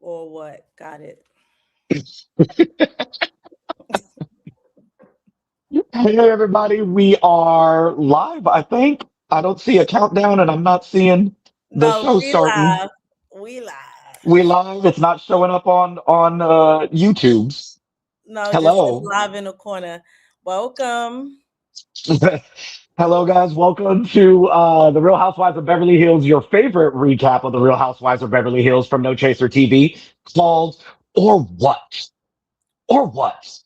or what? Got it. Hey everybody, we are live, I think. I don't see a countdown and I'm not seeing the No, show we starting. live. We live. We live, it's not showing up on YouTube's. No, it just says Hello. live in the corner. Welcome. Hello guys, welcome to the Real Housewives of Beverly Hills, your favorite recap of the Real Housewives of Beverly Hills from No Chaser TV called Or What? Or What?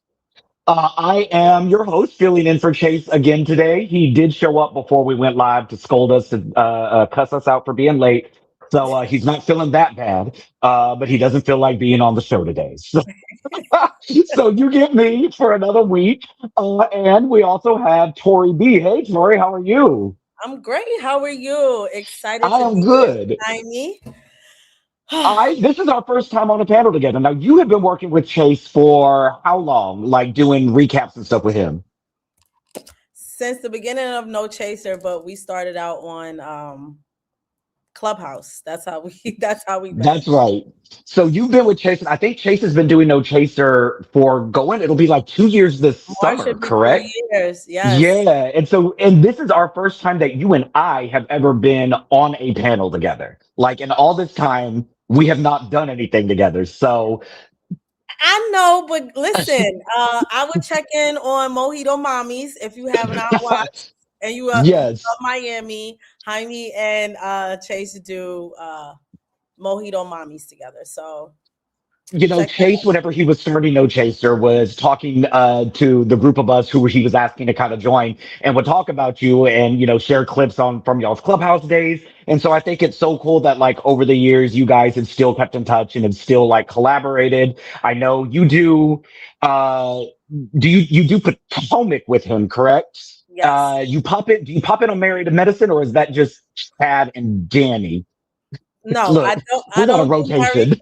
I am your host, filling in for Chase again today. He did show up before we went live to scold us, to cuss us out for being late. So he's not feeling that bad, but he doesn't feel like being on the show today. So, so you get me for another week. And we also have Tori B. Hey, Tori, how are you? I'm great. How are you? Excited I to am be here good. behind me. This is our first time on a panel together. Now, you have been working with Chase for how long? Like doing recaps and stuff with him? Since the beginning of No Chaser, but we started out on Clubhouse. That's how we that's how we met. That's right. So you've been with Chase, and I think Chase has been doing No Chaser for going, it'll be like 2 years this March summer, should be 3 correct? years. Yes. Yeah. And this is our first time that you and I have ever been on a panel together. Like in all this time, we have not done anything together. So I know, but listen, I would check in on Mojito Mommies if you have not watched and you love yes. Miami, Jaime and Chase do Mojito Mommies together. So check that Chase, whenever he was starting No Chaser, was talking to the group of us who he was asking to kind of join and would talk about you and, share clips on from y'all's clubhouse days. And so I think it's so cool that like over the years, you guys have still kept in touch and have still like collaborated. I know you uh, you do Potomac with him, correct? yes. Do you pop in on Married to Medicine or is that just Chad and Danny? No, Look, I we got a don't do rotation.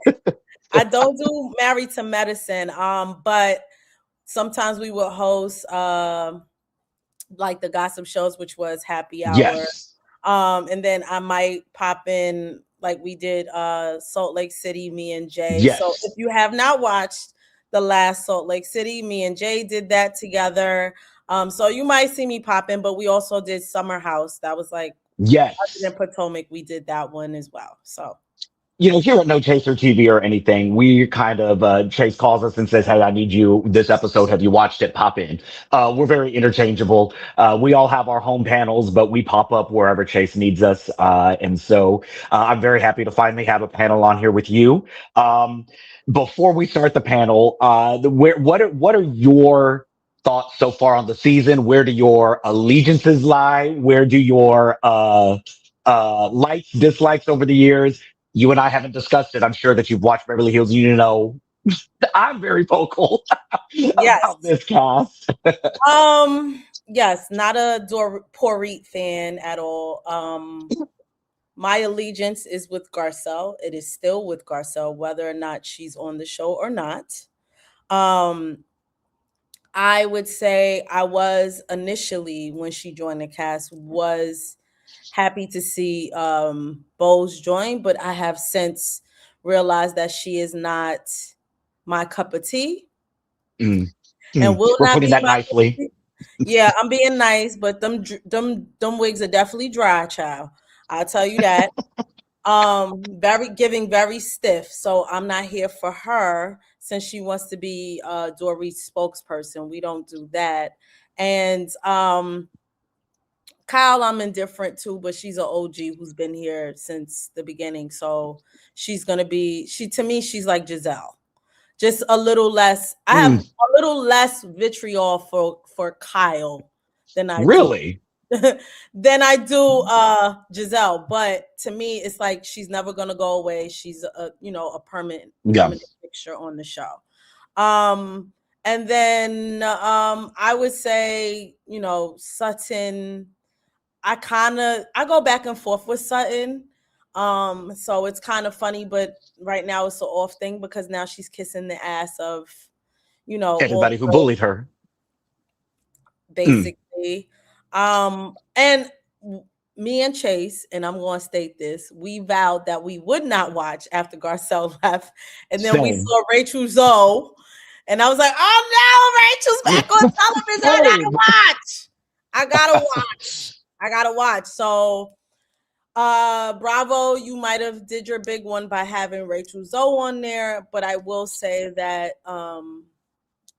I don't do Married to Medicine. But sometimes we will host like the gossip shows, which was Happy Hour. yes. And then I might pop in like we did Salt Lake City, me and Jay. So if Yes. you have not watched the last Salt Lake City, me and Jay did that together. So you might see me pop in, but we also did Summer House. That was like other Yes. than Potomac, we did that one as well. So Here at No Chaser TV or anything, we kind of, Chase calls us and says, hey, I need you this episode. Have you watched it? Pop in. We're very interchangeable. We all have our home panels, but we pop up wherever Chase needs us. And so I'm very happy to finally have a panel on here with you. Um, Before we start the panel, what are your thoughts so far on the season? Where do your allegiances lie? Where do your, likes, dislikes over the years? You and I haven't discussed it. I'm sure that you've watched Beverly Hills. You know, I'm very vocal about yes. this cast. Yes, not a Dorit fan at all. My allegiance is with Garcelle. It is still with Garcelle, whether or not she's on the show or not. Um, I would say I was initially when she joined the cast was happy to see Bose join, but I have since realized that she is not my cup of tea Mm, and will We're not putting be that my cup of nicely. tea. Yeah, I'm being nice, but them wigs are definitely dry, child. I'll tell you that. Very giving, very stiff. So I'm not here for her since she wants to be Dorit's spokesperson. We don't do that. And Kyle, I'm indifferent to, but she's an OG who's been here since the beginning. So she's gonna be she to me, she's like Giselle. Just a little less. I have Mm, a little less vitriol for Kyle than I do really? than I do Giselle. But to me, it's like she's never gonna go away. She's a Yeah. permanent fixture on the show. Um and then I would say, Sutton, I go back and forth with Sutton. So it's kind of funny, but right now it's an off thing because now she's kissing the ass of, all Everybody who the bullied her. Mm, basically. And me and Chase, and I'm going to state this, we vowed that we would not watch after Garcelle left. And then we Same. saw Rachel Zoe, and I was like, oh no, Rachel's back on television. I gotta Same. watch. I gotta watch. I gotta watch. So bravo, you might have did your big one by having Rachel Zoe on there, but I will say that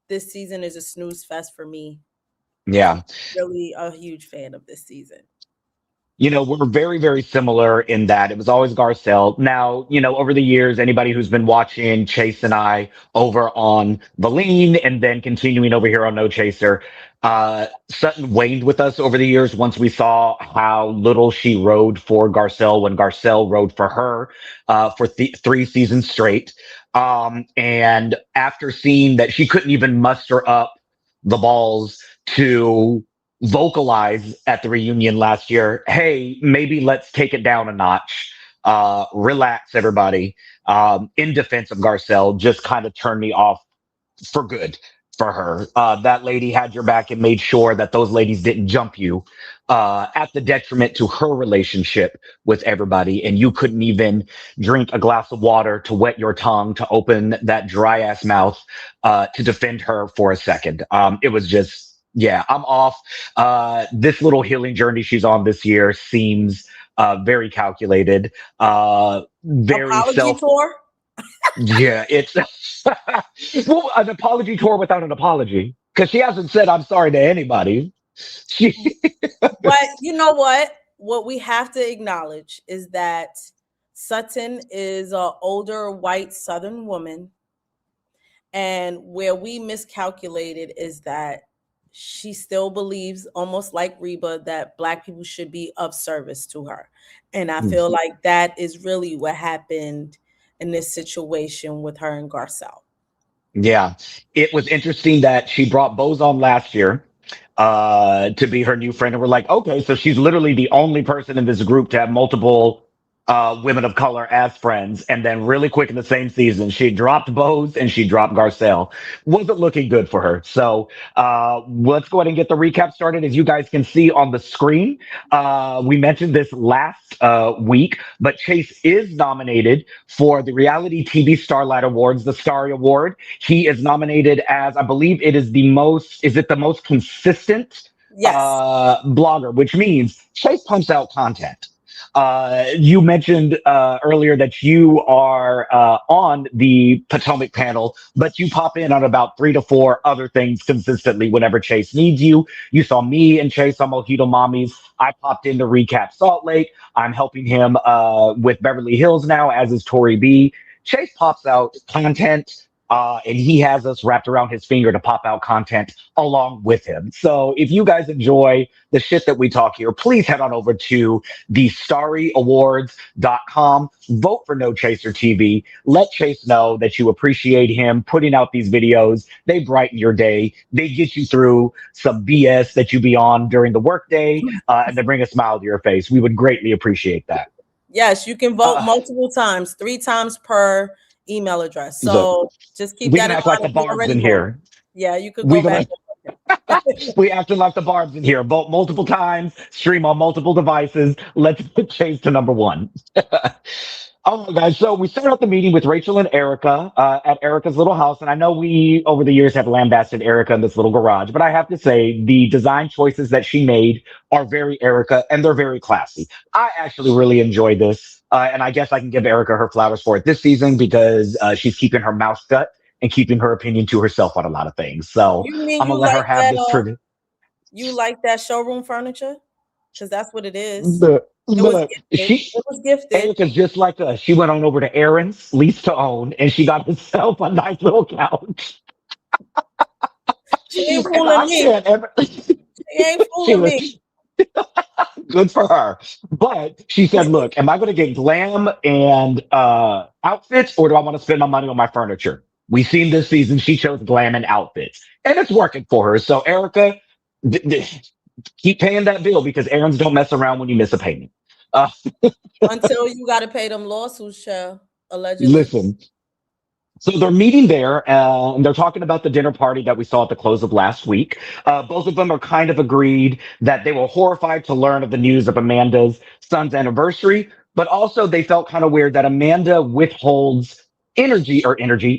this season is a snooze fest for me. I'm Yeah. really a huge fan of this season. We're very, very similar in that it was always Garcelle. Now, over the years, anybody who's been watching Chase and I over on The Lean and then continuing over here on No Chaser, Sutton waned with us over the years once we saw how little she rode for Garcelle when Garcelle rode for her for 3 seasons straight. And after seeing that she couldn't even muster up the balls to vocalize at the reunion last year, hey, maybe let's take it down a notch. Relax, everybody. In defense of Garcelle, just kind of turned me off for good for her. That lady had your back and made sure that those ladies didn't jump you at the detriment to her relationship with everybody. And you couldn't even drink a glass of water to wet your tongue to open that dry ass mouth to defend her for a second. It was just, yeah, I'm off. This little healing journey she's on this year seems very calculated, very Apology self. tour. Yeah, it's well, an apology tour without an apology because she hasn't said I'm sorry to anybody. She, But you know what? What we have to acknowledge is that Sutton is an older white Southern woman. And where we miscalculated is that she still believes, almost like Reba, that Black people should be of service to her. And I feel like that is really what happened in this situation with her and Garcelle. yeah, it was interesting that she brought Bose on last year to be her new friend, and we're like, okay, so she's literally the only person in this group to have multiple women of color as friends, and then really quick in the same season, she dropped Bose and she dropped Garcelle. Wasn't looking good for her. So let's go ahead and get the recap started. As you guys can see on the screen, we mentioned this last week, but Chase is nominated for the Reality TV Starlight Awards, the Starry Award. He is nominated as, I believe it is is it the most consistent Yes. blogger, which means Chase pumps out content. You mentioned earlier that you are on the Potomac panel, but you pop in on about 3 to 4 other things consistently whenever Chase needs you. You saw me and Chase on Mojito Mommies. I popped in to recap Salt Lake. I'm helping him with Beverly Hills now, as is Tori B. Chase pops out content. And he has us wrapped around his finger to pop out content along with him. So if you guys enjoy the shit that we talk here, please head on over to the starryawards.com. Vote for No Chaser TV. Let Chase know that you appreciate him putting out these videos. They brighten your day. They get you through some BS that you be on during the workday, and they bring a smile to your face. We would greatly appreciate that. Yes, you can vote Uh, multiple times, 3 times per email address. so So just keep we that can in act like mind the if you Barb's already in voted. here. Yeah, you could We go back. gonna we acting like the Barb's in here. Vote multiple times, stream on multiple devices. Let's put Chase to number one. Oh, guys. So we started out the meeting with Rachel and Erica at Erica's little house. And I know we, over the years, have lambasted Erica in this little garage, but I have to say the design choices that she made are very Erica and they're very classy. I actually really enjoy this. And I guess I can give Erica her flowers for it this season because she's keeping her mouth shut and keeping her opinion to herself on a lot of things. So You mean I'm going to let her have this tradition. you like that showroom furniture? Because that's what it is. Look, It was look, gifted. It was gifted. Erica's just like us. She went on over to Aaron's, lease to own, and she got herself a nice little couch. She ain't And fooling I me. can't ever. She ain't She fooling me. was good for her. But she said, look, am I going to get glam and outfits, or do I want to spend my money on my furniture? We've seen this season, she chose glam and outfits, and it's working for her. So, Erica, keep paying that bill because errands don't mess around when you miss a payment. Uh, Until you got to pay them lawsuits, child, allegedly. listen, So they're meeting there, and they're talking about the dinner party that we saw at the close of last week. Both of them are kind of agreed that they were horrified to learn of the news of Amanda's son's anniversary, but also they felt kind of weird that Amanda withholds energy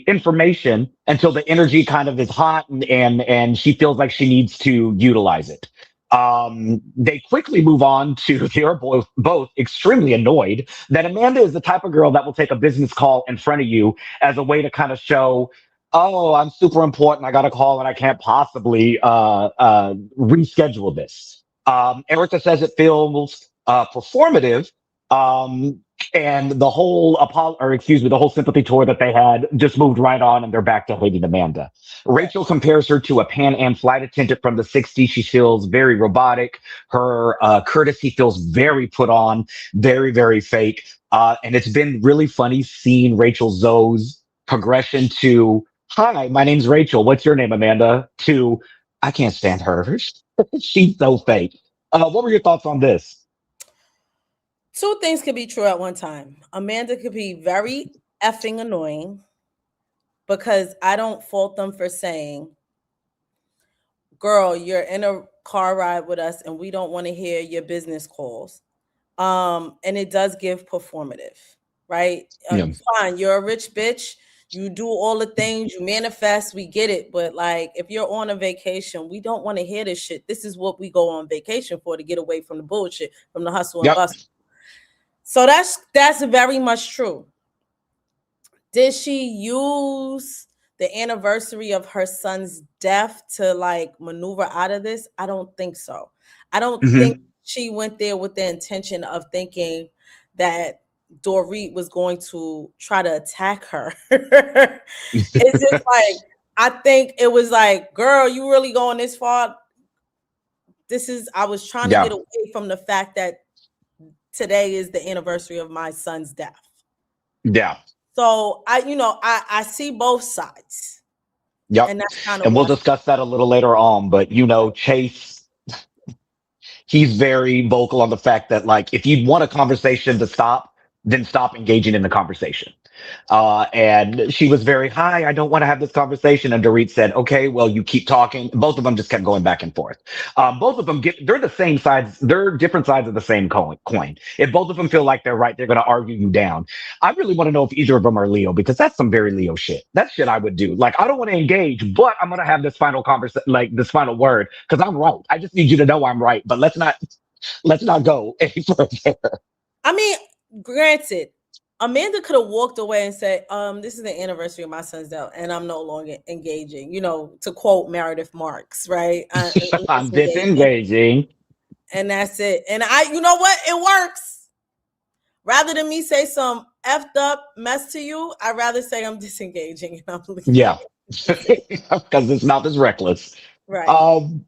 information until the energy kind of is hot and she feels like she needs to utilize it. They quickly move on to they're both extremely annoyed that Amanda is the type of girl that will take a business call in front of you as a way to kind of show, oh, I'm super important. I got a call and I can't possibly reschedule this. Erica says it feels performative. Um, and the whole the whole sympathy tour that they had just moved right on, and they're back to hating Amanda. Right. Rachel compares her to a Pan Am flight attendant from the '60s. She feels very robotic. Her courtesy feels very put on, very, very fake. And it's been really funny seeing Rachel Zoe's progression to, hi, my name's Rachel. What's your name, Amanda? To, I can't stand her. She's so fake. What were your thoughts on this? Two things could be true at one time. Amanda could be very effing annoying because I don't fault them for saying, girl, you're in a car ride with us and we don't want to hear your business calls. And it does give performative, right? Yeah. Fine, you're a rich bitch. You do all the things, you manifest, we get it. But like, if you're on a vacation, we don't want to hear this shit. This is what we go on vacation for, to get away from the bullshit, from the hustle and Yep. bustle. So that's very much true. Did she use the anniversary of her son's death to like maneuver out of this? I don't think so. I don't think Hmm. she went there with the intention of thinking that Dorit was going to try to attack her. It's just like, I think it was like, girl, you really going this far? I was trying to Yeah. get away from the fact that today is the anniversary of my son's death. Yeah. So I see both sides, Yep. and that's kind of And we'll what. discuss that a little later on. But Chase, he's very vocal on the fact that like if you want a conversation to stop, then stop engaging in the conversation. And she was very high. I don't want to have this conversation. And Dorit said, okay, well, you keep talking. Both of them just kept going back and forth. Both of them they're the same sides. They're different sides of the same coin. If both of them feel like they're right, they're going to argue you down. I really want to know if either of them are Leo, because that's some very Leo shit. That's shit I would do. Like, I don't want to engage, but I'm going to have this final conversation, like this final word, because I'm right. I just need you to know I'm right, but let's not go any further. I mean, granted, Amanda could have walked away and said, this is the anniversary of my son's death, and I'm no longer engaging, to quote Meredith Marks, right? I'm I'm disengaging, disengaging. and that's it. And you know what? It works. Rather than me say some effed up mess to you, I'd rather say I'm disengaging and I'm leaving. Yeah, because this mouth is reckless. Right. Um,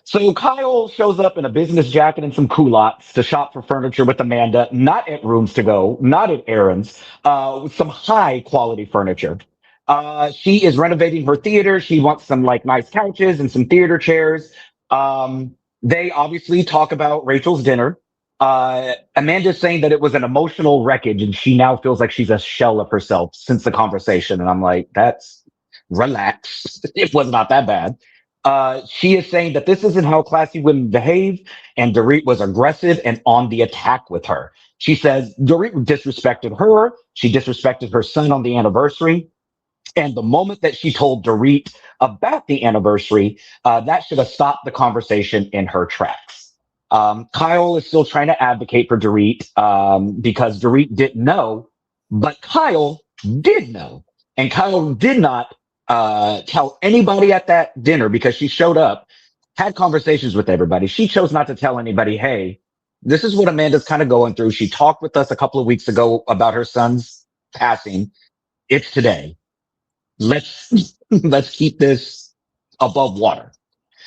so Kyle shows up in a business jacket and some culottes to shop for furniture with Amanda, not at Rooms to Go, not at Aaron's, with some high quality furniture. She is renovating her theater. She wants some like nice couches and some theater chairs. They obviously talk about Rachel's dinner. Amanda's saying that it was an emotional wreckage and she now feels like she's a shell of herself since the conversation. And I'm like, that's relax. It was not that bad. She is saying that this isn't how classy women behave, and Dorit was aggressive and on the attack with her. She says Dorit disrespected her. She disrespected her son on the anniversary. And the moment that she told Dorit about the anniversary, that should have stopped the conversation in her tracks. Kyle is still trying to advocate for Dorit because Dorit didn't know, but Kyle did know. And Kyle did not tell anybody at that dinner because she showed up, had conversations with everybody. She chose not to tell anybody, hey, this is what Amanda's kind of going through. She talked with us a couple of weeks ago about her son's passing. It's today. Let's keep this above water.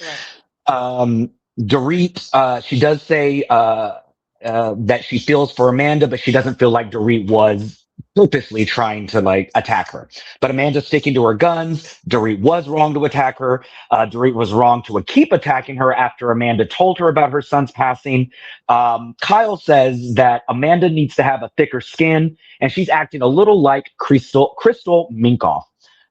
Right. Dorit, she does say that she feels for Amanda, but she doesn't feel like Dorit was purposely trying to like attack her. But Amanda's sticking to her guns. Dorit was wrong to attack her. Dorit was wrong to keep attacking her after Amanda told her about her son's passing. Kyle says that Amanda needs to have a thicker skin, and she's acting a little like Crystal Minkoff.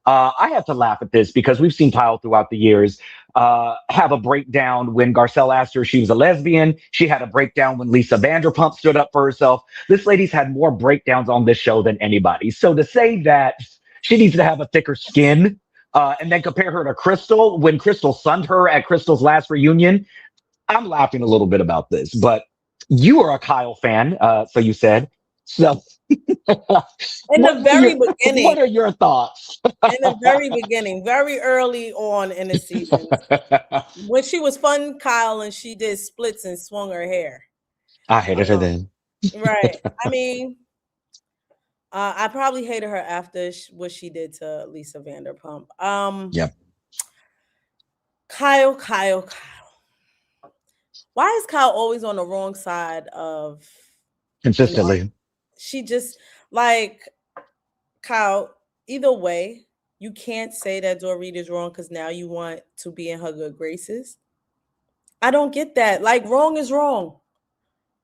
I have to laugh at this because we've seen Kyle throughout the years have a breakdown when Garcelle asked her if she was a lesbian. She had a breakdown when Lisa Vanderpump stood up for herself. This lady's had more breakdowns on this show than anybody. So to say that she needs to have a thicker skin and then compare her to Crystal when Crystal sunned her at Crystal's last reunion, I'm laughing a little bit about this. But you are a Kyle fan, so you said. So In the very beginning, what are your thoughts? in the very beginning, very early on in the seasons, when she was fun, Kyle, and she did splits and swung her hair. I hated her Um, then. right. I mean, I probably hated her after what she did to Lisa Vanderpump. Yep. Kyle. Why is Kyle always on the wrong side of, you know, Consistently. she just like Kyle, either way, you can't say that Dorit is wrong because now you want to be in her good graces. I don't get that. Like, wrong is wrong.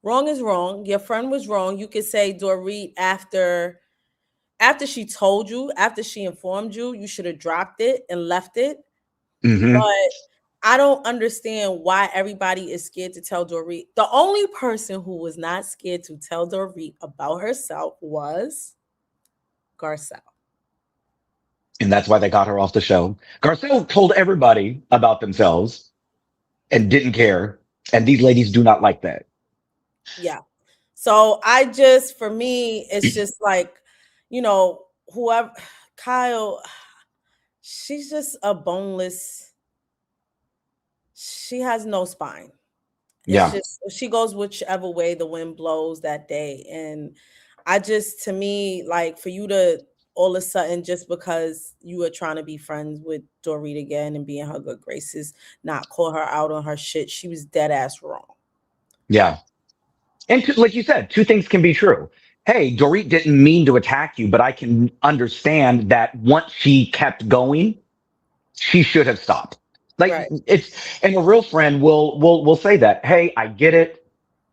Wrong is wrong. Your friend was wrong. You could say Dorit after she told you, after she informed you, you should have dropped it and left it. Hmm. But I don't understand why everybody is scared to tell Dorit. The only person who was not scared to tell Dorit about herself was Garcelle. And that's why they got her off the show. Garcelle told everybody about themselves and didn't care. And these ladies do not like that. Yeah. So for me, it's just like, whoever, Kyle, she's just a boneless, she has no spine. It's Yeah. just, she goes whichever way the wind blows that day. And to me, like, for you to all of a sudden, just because you were trying to be friends with Dorit again and be in her good graces, not call her out on her shit, she was dead ass wrong. Yeah. And like you said, two things can be true. Hey, Dorit didn't mean to attack you, but I can understand that once she kept going, she should have stopped. Like Right. it's and a real friend will say that. Hey, I get it.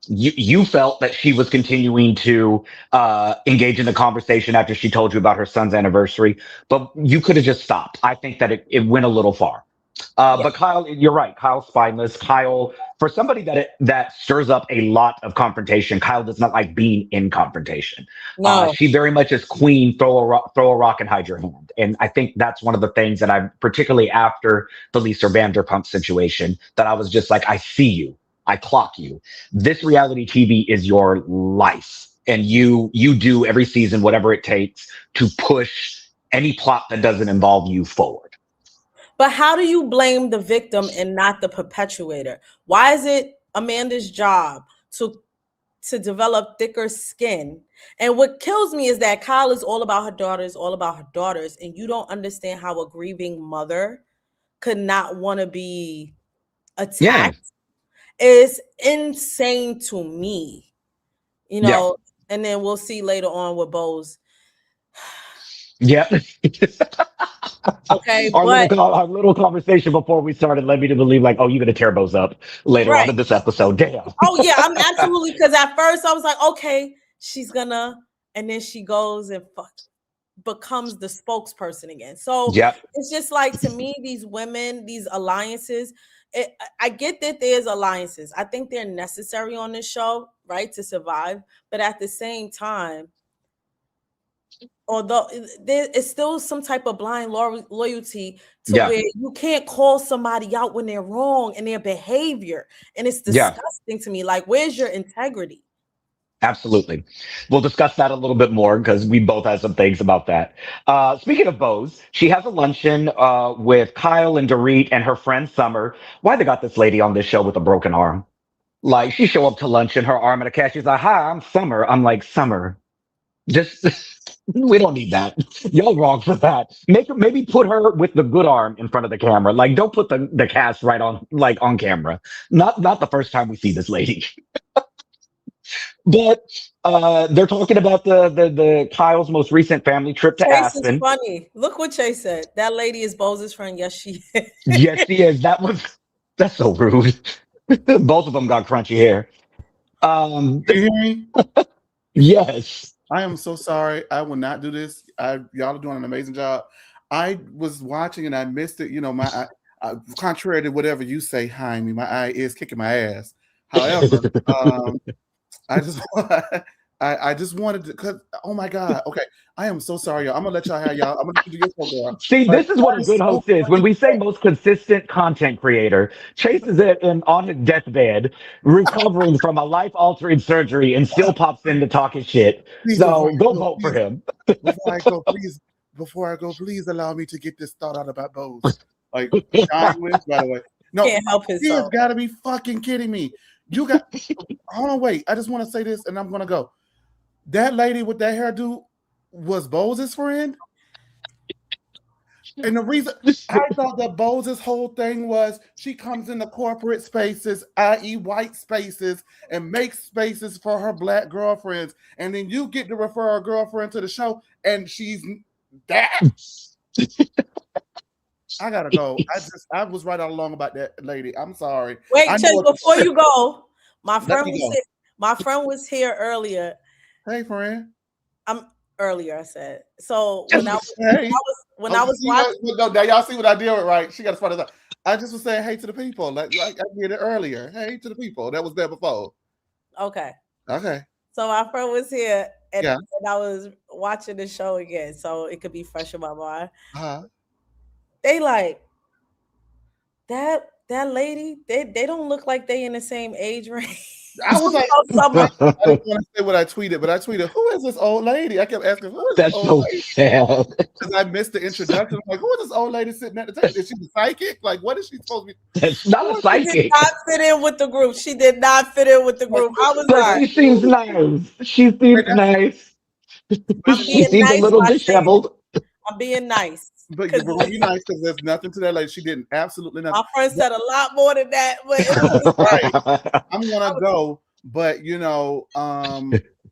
You felt that she was continuing to engage in the conversation after she told you about her son's anniversary, but you could have just stopped. I think that it went a little far. Yeah. But Kyle, you're right. Kyle's spineless. Kyle, for somebody that stirs up a lot of confrontation, Kyle does not like being in confrontation. No. She very much is queen. Throw a rock and hide your hand. And I think that's one of the things that I, particularly after the Lisa Vanderpump situation, that I was just like, I see you, I clock you. This reality TV is your life, and you do every season whatever it takes to push any plot that doesn't involve you forward. But how do you blame the victim and not the perpetuator? Why is it Amanda's job to develop thicker skin? And what kills me is that Kyle is all about her daughters, and you don't understand how a grieving mother could not want to be Yeah. attacked. Is insane to me, Yeah. and then we'll see later on with Bose. Yeah. Okay, our but little conversation before we started led me to believe like, oh, you're gonna tear Bose up later on right. in this episode. Damn. Oh yeah, I'm absolutely, because at first I was like, okay, she's gonna, and then she goes and becomes the spokesperson again. So Yep. it's just like, to me, these women, these alliances. I get that there's alliances. I think they're necessary on this show, right, to survive. But at the same time, although there is still some type of blind loyalty to Yeah. where you can't call somebody out when they're wrong in their behavior, and it's Yeah. disgusting to me. Like, where's your integrity? Absolutely. We'll discuss that a little bit more because we both have some things about that. Speaking of Bose, she has a luncheon with Kyle and Dorit and her friend Summer. Why they got this lady on this show with a broken arm? Like she show up to lunch and her arm in a cast. She's like, "Hi, I'm Summer." I'm like, "Summer, just we don't need that. Y'all wrong for that. Maybe put her with the good arm in front of the camera. Like, don't put the cast right on on camera. Not the first time we see this lady." But they're talking about the Kyle's most recent family trip to Chase is Aspen. funny. Look what Chase said. That lady is Bose's friend. Yes, she is. Yes, he is. That's so rude. Both of them got crunchy hair. Um, Can you hear me? yes. I am so sorry. I will not do this. Y'all are doing an amazing job. I was watching and I missed it. You know, contrary to whatever you say, Jaime, my eye is kicking my ass. However, I just I just wanted to, cause oh my god, okay. I am so sorry, y'all. I'm gonna let y'all have y'all. I'm gonna let you do your show, girl. See, But this is what that a is good so host is. When freaking we say most consistent content creator, Chase is on his deathbed, recovering from a life-altering surgery, and still pops in to talk his shit. please So go vote for him. before I go, please allow me to get this thought out about Bose. Like dying wish, by the way. No, Can't help he has himself. got to be fucking kidding me. You got hold on, wait. I just want to say this, and I'm gonna go. That lady with that hairdo was Bose's friend. And the reason I thought that Bose's whole thing was she comes into corporate spaces, i.e., white spaces, and makes spaces for her black girlfriends. And then you get to refer a girlfriend to the show, and she's that. I gotta go. I was right all along about that lady. I'm sorry. I Wait, Chase, know. before you go, my Let friend me was go. here. My friend was here earlier. Hey, friend. I'm earlier, I said. So Hey. when Oh, I you was see watching, what? No, now y'all see what I did with right. She got to spot this out. I just was saying hey to the people. Like I did it earlier. Hey to the people that was there before. okay. Okay. So my friend was here Yeah. and I was watching the show again, so it could be fresh in my mind. Uh-huh. They like that lady, they don't look like they in the same age range. I was like, Some I didn't want to say what I tweeted, but I tweeted, "Who is this old lady?" I kept asking, "Who is this That's old so lady?" sad. Because I missed the introduction. I'm like, "Who is this old lady sitting at the table? Is she the psychic? Like, what is she supposed to be?" That's not a Who is she did not psychic, fit in with the group. She did not fit in with the like, group. I was but like, she seems nice. She like seems that's nice. I'm She being seems a nice little by saying it. disheveled. I'm being nice. but Because you're gonna be nice because there's nothing to that lady. She didn't absolutely nothing. my friend said a lot more than that, but it was just Right. I'm I gonna was, go, but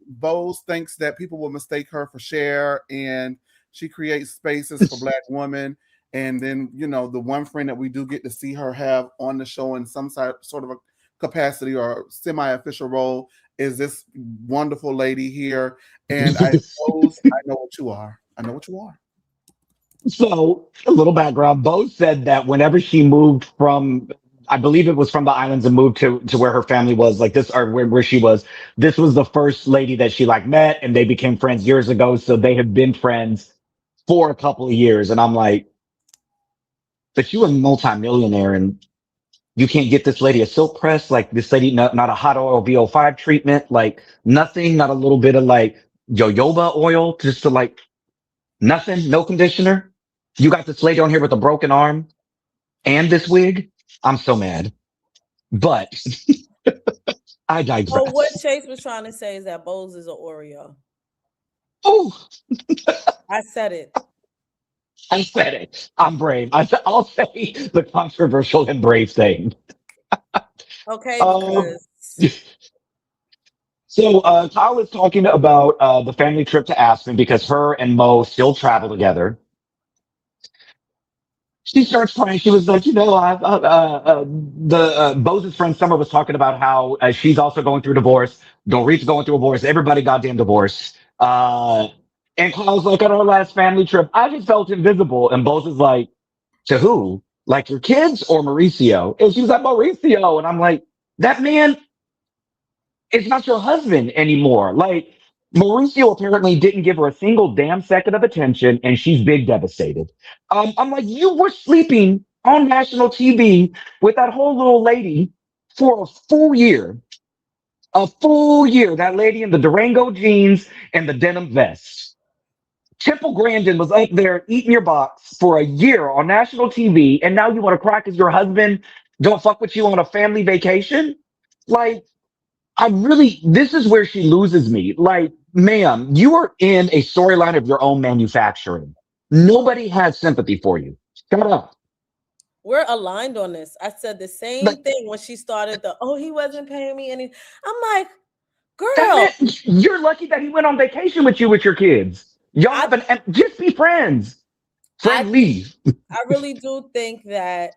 Bose thinks that people will mistake her for Cher, and she creates spaces for Black women. And then the one friend that we do get to see her have on the show in some sort of a capacity or semi-official role is this wonderful lady here. And Bose, I know what you are. I know what you are. So, a little background. Bo said that whenever she moved from, I believe it was from the islands and moved to where her family was, like this, or where she was, this was the first lady that she like met and they became friends years ago. So they have been friends for a couple of years. And I'm like, but you a multimillionaire and you can't get this lady a silk press, like this lady, not a hot oil VO5 treatment, like nothing, not a little bit of like jojoba oil, just to like nothing, no conditioner. You got this lady on here with a broken arm and this wig. I'm so mad, but I so what digress. Chase was trying to say is that Bose is an Oreo. Oh, I said it. I said it. I'm brave. I'll say the controversial and brave thing. Okay, Um, because so Kyle is talking about the family trip to Aspen because her and Mo still travel together. She starts crying. She was like, Bose's friend Summer was talking about how she's also going through divorce. Dorit's going through a divorce. Everybody goddamn divorce. And Kyle's like, at our last family trip, I just felt invisible. And Bose is like, to who? Like your kids or Mauricio? And she was like, Mauricio. And I'm like, that man is not your husband anymore. Like, Mauricio apparently didn't give her a single damn second of attention, and she's big devastated. I'm like, you were sleeping on national TV with that whole little lady for a full year. A full year. That lady in the Durango jeans and the denim vest. Temple Grandin was up there eating your box for a year on national TV, and now you want to cry because your husband don't fuck with you on a family vacation? Like, this is where she loses me. Like, ma'am, you are in a storyline of your own manufacturing. Nobody has sympathy for you. Shut up. we're aligned on this. I said the Like, same thing when she started the he wasn't paying me any. I'm like, That Girl, meant you're lucky that he went on vacation with you with your kids. Y'all I have an just be friends. I Friendly. I really do think that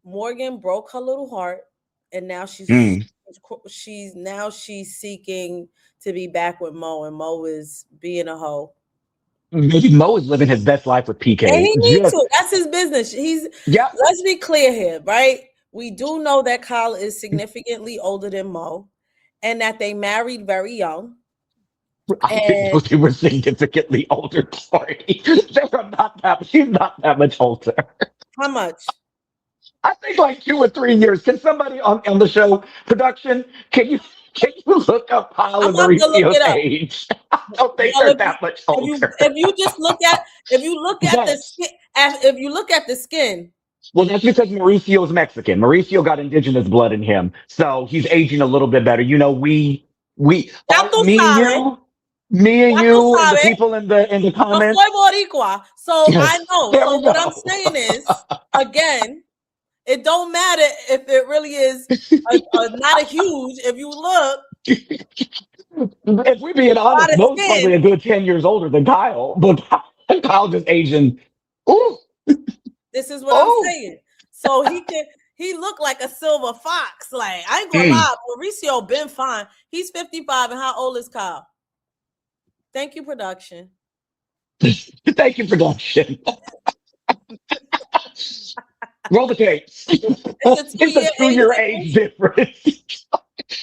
Morgan broke her little heart, and now Mm. she's seeking to be back with Mo, and Mo is being a hoe. Maybe Mo is living his best life with And PK. he needs Just to. That's his business. yeah. Let's be clear here, right? We do know that Kyle is significantly older than Mo, and that they married very young. I didn't know And they were significantly older. Sorry. They are not that she's not that much older. how much? I think like 2 or 3 years. Can somebody on the show production can you look up Kyle I'm and about to look Mauricio's it up. age? I don't think Well, they're that much older. if you just look at the Yes. skin, if you look at the skin, Well, that's because Mauricio's Mexican. Mauricio got indigenous blood in him, so he's aging a little bit better. You know, we ya all tú sabes, me and ya tú you, and the sabes. people in the Yo soy comments. boricua, so I Yes, know. there So we what I'm go. saying is, again, it don't matter if it really is not a huge. If you look If we're being by honest, the Mo's probably a skin, good 10 years older than Kyle, but Kyle just aging. Ooh, this is what I'm oh. saying. So he looked like a silver fox. Like I ain't gonna Mm. lie, Mauricio been fine. He's 55, and how old is Kyle? Thank you, production. Thank you, production. Roll the tapes. It's a It's a 2 year age 2 year age difference. difference.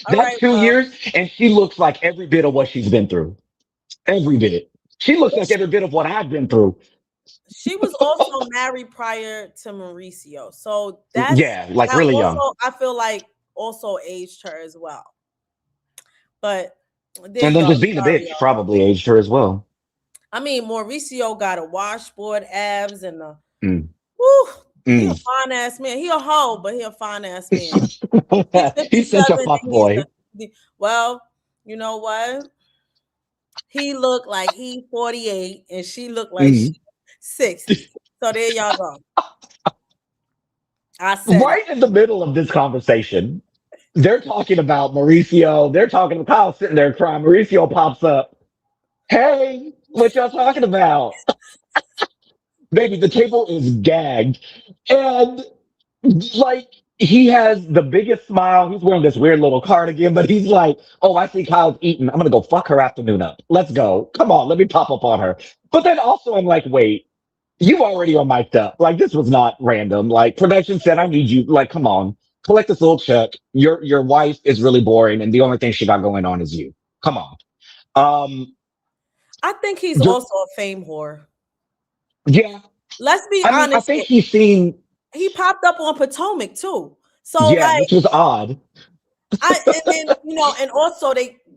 All That's right, two well, years, and she looks like every bit of what she's been through. Every bit. She looks like every bit of what I've been through. she was also married prior to Mauricio, so Yeah, like that really young. also I feel like also aged her as well. But there And you then go. just being a Sorry, bitch y'all. probably aged her as well. I mean, Mauricio got a washboard abs and a Mm, whew, he a mm. fine ass man. He a hoe, but he a fine ass man. He's He's such a 57 fuck and he's boy. well, you know what? He looked like he 48 and she looked like she Mm. 60. So there y'all go. I said it. Right in the middle of this conversation, they're talking about Mauricio. They're talking about Kyle sitting there crying. Mauricio pops up. Hey, what y'all talking about? Baby, the table is gagged. And like he has the biggest smile. He's wearing this weird little cardigan, but he's like, "Oh, I see Kyle's eating. I'm gonna go fuck her afternoon up. Let's go. Come on, let me pop up on her." But then also, I'm like, "Wait, you already are mic'd up. Like this was not random. Like production said, I need you. Like, come on, collect this little check. Your wife is really boring, and the only thing she got going on is you. Come on." Um, I think he's there- also a fame whore. yeah. Let's be I mean, I honest think here. he's seen. He popped up on Potomac too. So Yeah, like which was odd. and then and also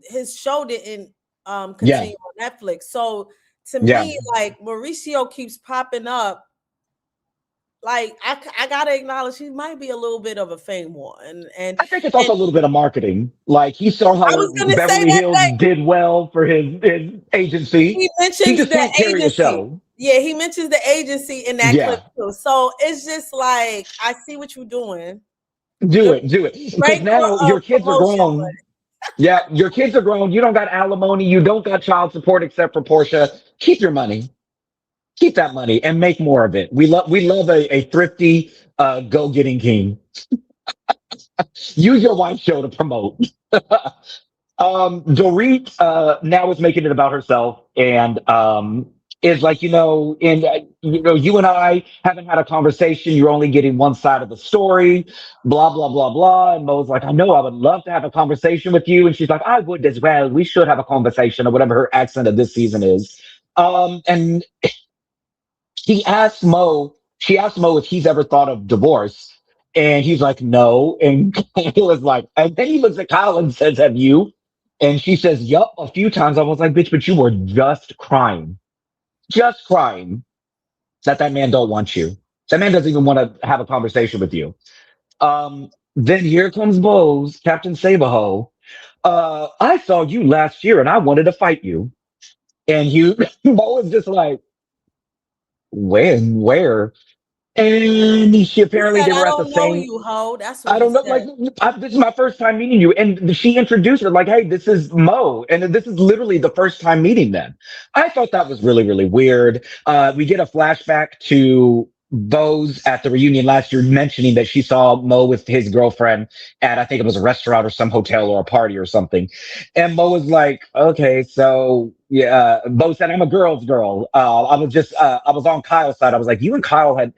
his show didn't Yeah, continue on Netflix. So to yeah. me, like Mauricio keeps popping up. Like I gotta acknowledge he might be a little bit of a fame whore, I think it's and also a little bit of marketing. Like he saw I how was gonna say Beverly that Hills thing. did well for his agency. He He mentions just the can't carry a agency. show. Yeah, he mentions the agency in that clip Yeah, too. So it's just like I see what you're doing. do Good, it, do it. Because great now your kids are promotion. grown. Yeah, your kids are grown. You don't got alimony. You don't got child support except for Portia. Keep your money. Keep that money and make more of it. We love a thrifty go getting king. Use your wife show to promote. Dorit now is making it about herself and is like, you and I haven't had a conversation. You're only getting one side of the story, blah, blah, blah, blah. And Mo's like, I know I would love to have a conversation with you. And she's like, I would as well. We should have a conversation or whatever her accent of this season is. And she asked Mo if he's ever thought of divorce. And he's like, no. And he was like, and then he looks at Kyle and says, have you? And she says, yup, a few times. I was like, bitch, but you were just crying that man don't want you. That man doesn't even want to have a conversation with you. Then here comes Bose, Captain Saberho. I saw you last year and I wanted to fight you. And Mo is just like, when, where? And she You apparently said, they I were at the don't know same. you, ho. That's what I you don't know. Like, said. this is my first time meeting you, and she introduced her like, "Hey, this is Mo," and this is literally the first time meeting them. I thought that was really, really weird. We get a flashback to Bose at the reunion last year, mentioning that she saw Mo with his girlfriend at, I think it was a restaurant or some hotel or a party or something, and Mo was like, "Okay, so." Yeah, Bo said, "I'm a girl's girl." I was on Kyle's side. I was like, "You and Kyle had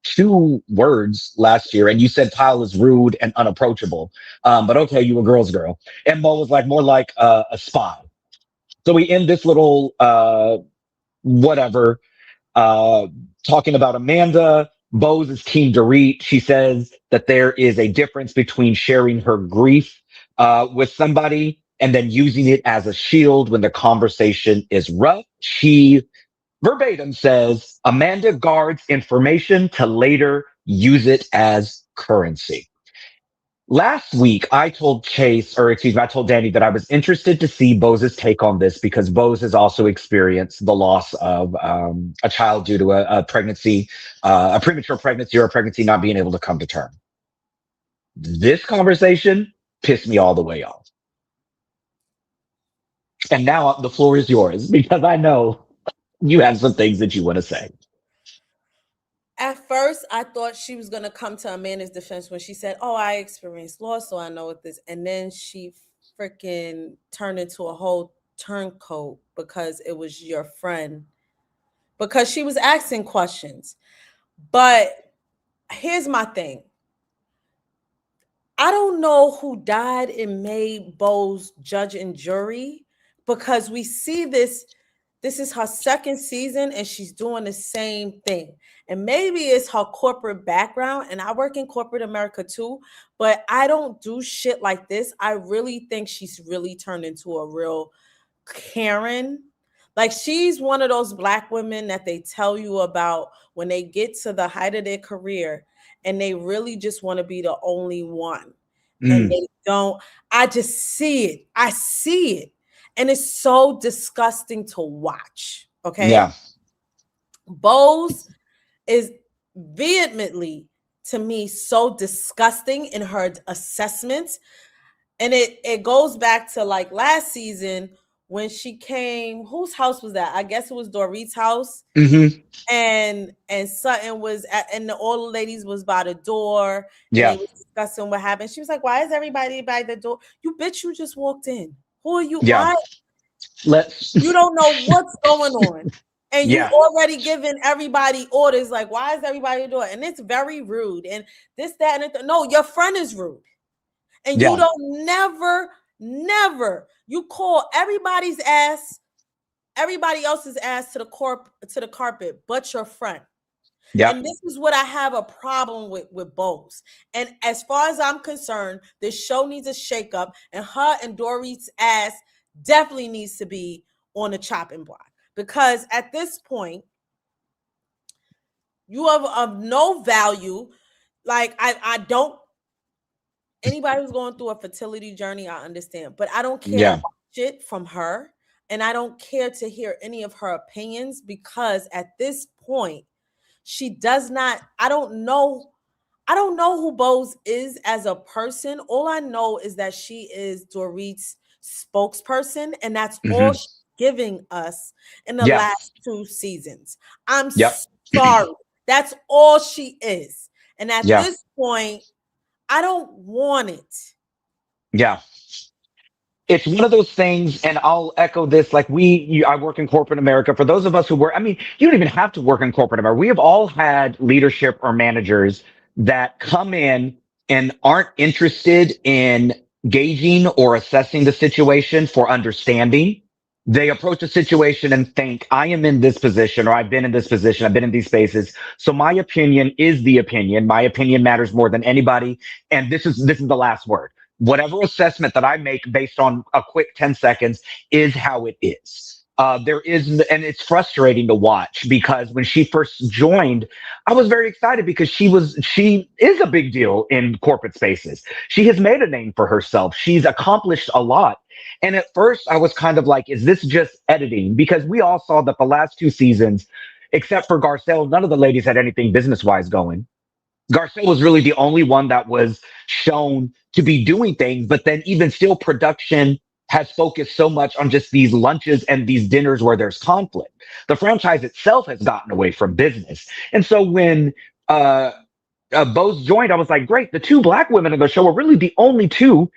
two words last year, and you said Kyle is rude and unapproachable. But okay, you a girl's girl." And Mo was like more like a spy. So we end this little whatever uh, talking about Amanda. Bose is Team Dorit. She says that there is a difference between sharing her grief with somebody and then using it as a shield when the conversation is rough. She verbatim says Amanda guards information to later use it as currency. Last week, I told Chase, or excuse me, I told Danny that I was interested to see Bose's take on this because Bose has also experienced the loss of a child due to a pregnancy, a premature pregnancy, or a pregnancy not being able to come to term. This conversation pissed me all the way off. And now the floor is yours because I know you have some things that you want to say. At first, I thought she was gonna come to Amanda's defense when she said, "Oh, I experienced loss, so I know what this." And then she freaking turned into a whole turncoat because it was your friend. Because she was asking questions. But here's my thing. I don't know who died and made Bose judge and jury because we see this. This is her second season and she's doing the same thing. And maybe it's her corporate background. And I work in corporate America too, but I don't do shit like this. I really think she's really turned into a real Karen. Like she's one of those black women that they tell you about when they get to the height of their career and they really just want to be the only one. And Mm, they don't, I just see it. I see it. And it's so disgusting to watch. Okay. yeah, Bose is vehemently to me so disgusting in her assessments, and it goes back to like last season when she came. Whose house was that? I guess it was Dorit's house. hmm, And Sutton was at, and all the ladies was by the door, and they yeah, was discussing what happened. She was like, "Why is everybody by the door? You bitch, you just walked in. Who are you? yeah. Why Let's, you don't know what's going on?" And you yeah, already giving everybody orders like, why is everybody doing it? And it's very rude. And this, that, and no, your friend is rude. And you yeah, don't never you call everybody else's ass to the carpet but your friend. yeah, And this is what I have a problem with Bose. And as far as I'm concerned, this show needs a shakeup, and her and Dorit's ass definitely needs to be on the chopping block because at this point you are of no value. Like I don't, anybody who's going through a fertility journey, I understand, but I don't care yeah, shit from her, and I don't care to hear any of her opinions because at this point, she does not. I don't know. I don't know who Bose is as a person. All I know is that she is Dorit's spokesperson, and that's all hmm, she's giving us in the yeah, last two seasons. I'm yep, sorry. That's all she is. And at yeah, this point, I don't want it. yeah. It's one of those things, and I'll echo this. Like I work in corporate America. For those of us who work, I mean, you don't even have to work in corporate America. We have all had leadership or managers that come in and aren't interested in gauging or assessing the situation for understanding. They approach a situation and think, I am in this position, or I've been in this position, I've been in these spaces. So my opinion is the opinion. My opinion matters more than anybody. And this is the last word. Whatever assessment that I make based on a quick 10 seconds is how it is. And it's frustrating to watch because when she first joined, I was very excited because she is a big deal in corporate spaces. She has made a name for herself. She's accomplished a lot. And at first I was kind of like, is this just editing? Because we all saw that the last two seasons, except for Garcelle, none of the ladies had anything business wise going. Garcelle was really the only one that was shown to be doing things, but then even still, production has focused so much on just these lunches and these dinners where there's conflict. The franchise itself has gotten away from business. And so when uh, Bose joined, I was like, great, the two black women in the show are really the only two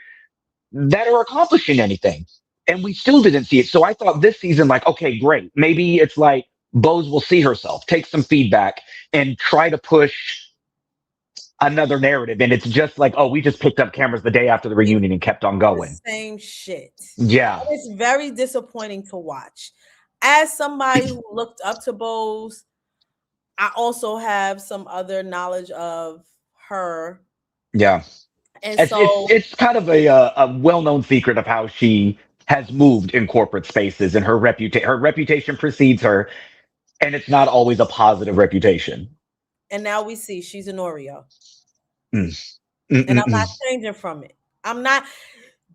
that are accomplishing anything. And we still didn't see it. So I thought this season, like, okay, great. Maybe it's like Bose will see herself, take some feedback, and try to push another narrative. And it's just like, oh, we just picked up cameras the day after the It's reunion and kept on the going. same shit. Yeah. It's very disappointing to watch. As somebody who looked up to Bose, I also have some other knowledge of her. Yeah. And It's so, it's kind of a well known secret of how she has moved in corporate spaces, and her reputation precedes her, and it's not always a positive reputation. and now we see she's an Oreo. Mm. Mm, And mm, I'm not mm. changing from it. I'm not.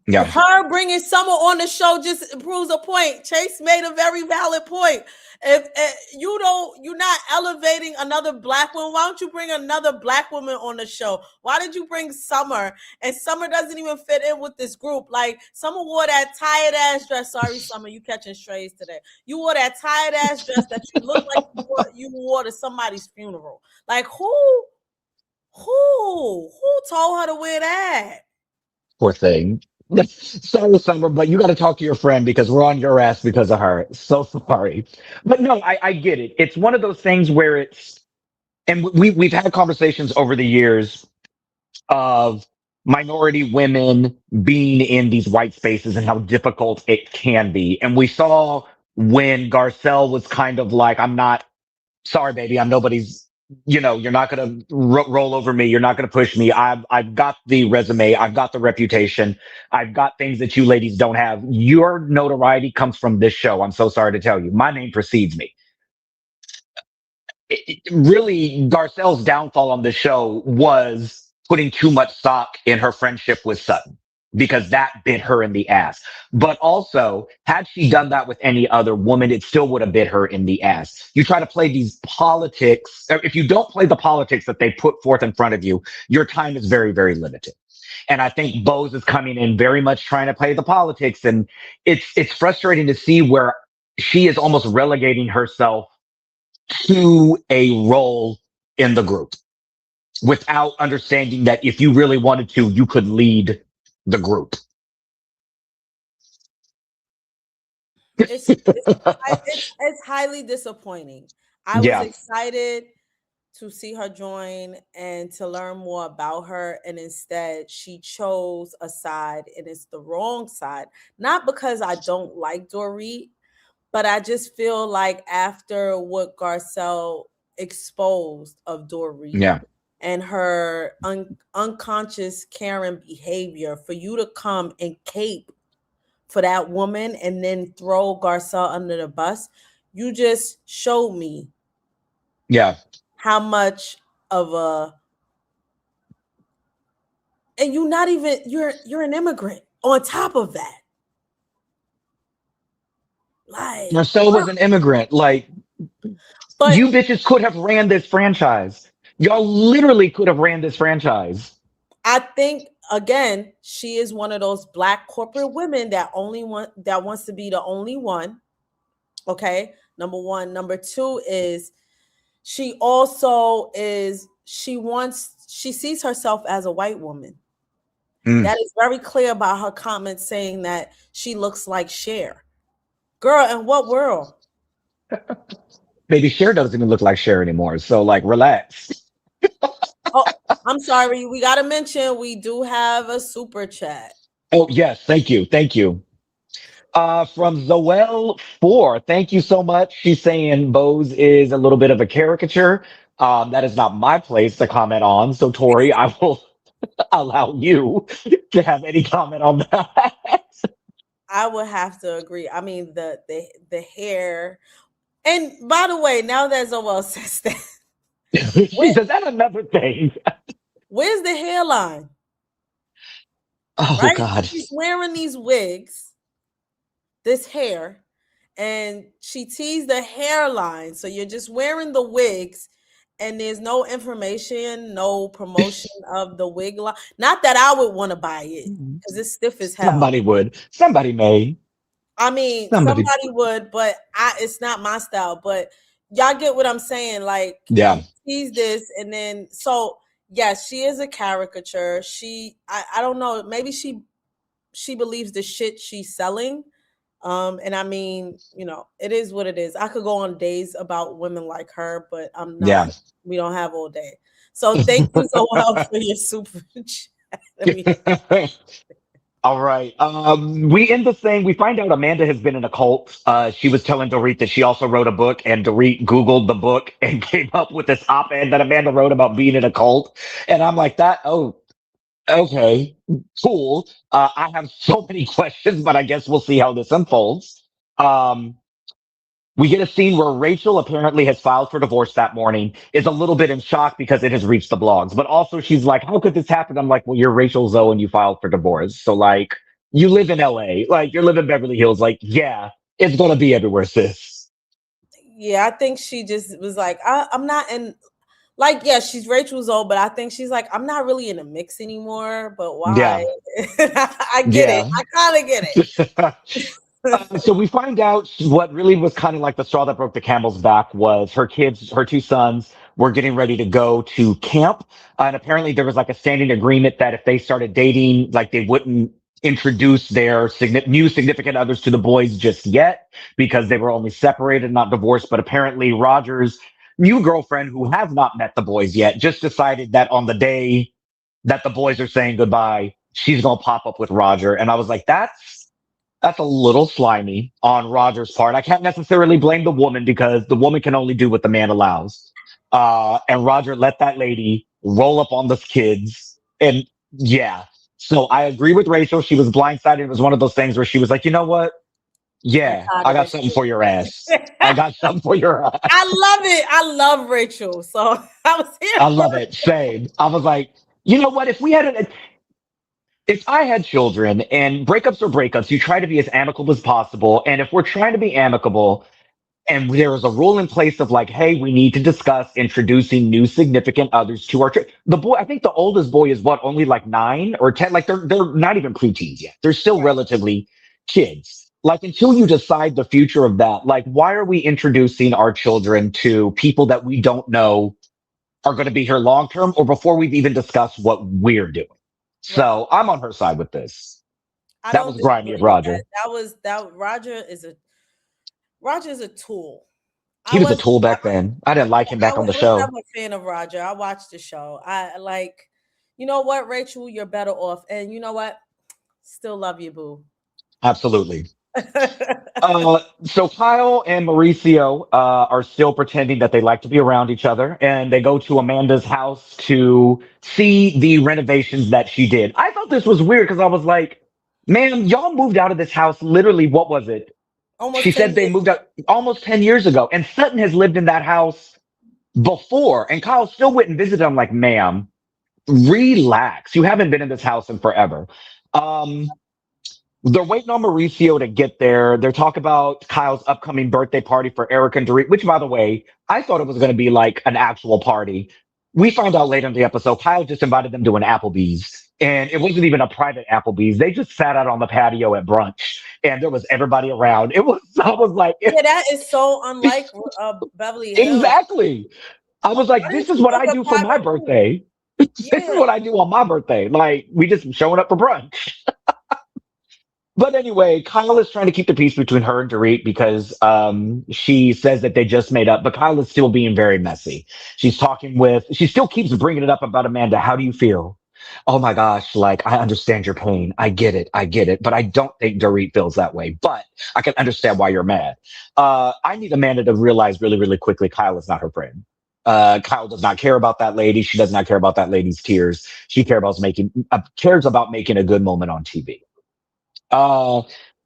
Yeah, Her bringing Summer on the show just proves a point. Chase made a very valid point. If you're not elevating another black woman, why don't you bring another black woman on the show? Why did you bring Summer? And Summer doesn't even fit in with this group. Like, Summer wore that tired ass dress. Sorry, Summer, you catching strays today. You wore that tired ass dress that you look like you wore to somebody's funeral. Like, who told her to wear that? poor thing. Sorry, Summer, but you got to talk to your friend because we're on your ass because of her. So sorry, but no, I get it. It's one of those things where it's, and we've had conversations over the years of minority women being in these white spaces and how difficult it can be. And we saw when Garcelle was kind of like, I'm not, sorry, baby, I'm nobody's, you're not going to roll over me. You're not going to push me. I've got the resume. I've got the reputation. I've got things that you ladies don't have. Your notoriety comes from this show. I'm so sorry to tell you. My name precedes me. Really, Garcelle's downfall on the show was putting too much stock in her friendship with Sutton because that bit her in the ass. But also, had she done that with any other woman, it still would have bit her in the ass. You try to play these politics. If you don't play the politics that they put forth in front of you, your time is very, very limited. And I think Bose is coming in very much trying to play the politics. And it's frustrating to see where she is almost relegating herself to a role in the group without understanding that if you really wanted to, you could lead the group. It's highly disappointing. I was Yeah, excited to see her join and to learn more about her, and instead she chose a side, and it's the wrong side. Not because I don't like Dorit, but I just feel like after what Garcelle exposed of Dorit yeah, and her unconscious Karen behavior, for you to come and cape for that woman and then throw Garcelle under the bus, you just showed me yeah. how much of a, and you're not even, you're an immigrant on top of that. Like, Marcel was an immigrant. Like, but you bitches could have ran this franchise. Y'all literally could have ran this franchise. I think, again, she is one of those black corporate women that wants to be the only one. Okay, number one. Number two is she sees herself as a white woman. Mm. That is very clear by her comments saying that she looks like Cher. Girl, in what world? Baby Cher doesn't even look like Cher anymore. So, like, relax. Oh, I'm sorry. We got to mention we do have a super chat. Oh, yes. Thank you. Thank you. From Zoel 4. Thank you so much. She's saying Bose is a little bit of a caricature. That is not my place to comment on. So, Tori, I will allow you to have any comment on that. I would have to agree. I mean, the hair. And by the way, now that Zoel says that, She where, says that another thing. where's the hairline? Oh Right? God. She's wearing these wigs, this hair, and she teased the hairline. So you're just wearing the wigs, and there's no information, no promotion of the wig line. Not that I would want to buy it because it's stiff as hell. Somebody would. Somebody may. I mean, Somebody. somebody would, but it's not my style. But y'all get what I'm saying. Like Yeah. you tease this, and then so yes, she is a caricature. I don't know. Maybe she believes the shit she's selling. And I mean, it is what it is. I could go on days about women like her, but I'm not. Yeah. We don't have all day. So thank you so well for your super chat. Let me. All right. We end this thing. We find out Amanda has been in a cult. She was telling Dorit that she also wrote a book, and Dorit Googled the book and came up with this op-ed that Amanda wrote about being in a cult. And I'm like, that, oh, okay, cool. I have so many questions, but I guess we'll see how this unfolds. Um, we get a scene where Rachel apparently has filed for divorce that morning, is a little bit in shock because it has reached the blogs. But also she's like, how could this happen? I'm like, well, you're Rachel Zoe and you filed for divorce. So like you live in LA, like you live in Beverly Hills. Like, yeah, it's gonna be everywhere, sis. Yeah, I think she just was like, I'm not in. Like, yeah, she's Rachel's old, but I think she's like, I'm not really in a mix anymore. But why? Yeah, I get it. yeah. I kind of get So we find out what really was kind of like the straw that broke the camel's back was her kids, her two sons were getting ready to go to camp. And apparently there was like a standing agreement that if they started dating, like they wouldn't introduce their new significant others to the boys just yet because they were only separated, not divorced. But apparently Roger's new girlfriend, who has not met the boys yet, just decided that on the day that the boys are saying goodbye, she's going to pop up with Roger. And I was like, that's a little slimy on Roger's part. I can't necessarily blame the woman because the woman can only do what the man allows. And Roger let that lady roll up on the kids. And yeah. So I agree with Rachel. She was blindsided. It was one of those things where she was like, you know what? I'm Yeah, tired I of got this something for your ass. shit. I got something for your ass. I love it. I love Rachel. So I was here I for love it. Same. I was like, you know what? If I had children and breakups are breakups, you try to be as amicable as possible. And if we're trying to be amicable and there is a rule in place of like, hey, we need to discuss introducing new significant others to our trip. The boy, I think the oldest boy is what, only like 9 or 10? Like they're not even preteens yet. They're still relatively kids. Like until you decide the future of that, like why are we introducing our children to people that we don't know are going to be here long term or before we've even discussed what we're doing? right. So I'm on her side with this. I That don't was grimy of disagree. Roger. That was that Roger is a tool. I He was a was tool back then. I didn't like him back on the was show. never a fan of Roger. I watched the show. I like, you know what, Rachel, you're better off. And you know what? Still love you, boo. Absolutely. So Kyle and Mauricio are still pretending that they like to be around each other, and they go to Amanda's house to see the renovations that she did. I thought this was weird because I was like, "Man, y'all moved out of this house literally. What was it?" She Almost 10 said they years. moved out almost 10 years ago, and Sutton has lived in that house before, and Kyle still went and visited. I'm like, "Ma'am, relax. You haven't been in this house in forever." Um, they're waiting on Mauricio to get there. They're talking about Kyle's upcoming birthday party for Eric and Dorit, which, by the way, I thought it was going to be like an actual party. We find out later in the episode, Kyle just invited them to an Applebee's. And it wasn't even a private Applebee's. They just sat out on the patio at brunch, and there was everybody around. I was like, Yeah, that is so unlike Beverly Hills. exactly. I was like, Why this didn't is you what book I a do for my private room? birthday. This is Yeah. what I do on my birthday. Like, we just showing up for brunch. But anyway, Kyle is trying to keep the peace between her and Dorit because she says that they just made up, but Kyle is still being very messy. She still keeps bringing it up about Amanda. How do you feel? Oh my gosh, like, I understand your pain. I get it. I get it. But I don't think Dorit feels that way. But I can understand why you're mad. I need Amanda to realize really, really quickly Kyle is not her friend. Kyle does not care about that lady. She does not care about that lady's tears. She cares about making a good moment on TV. Uh,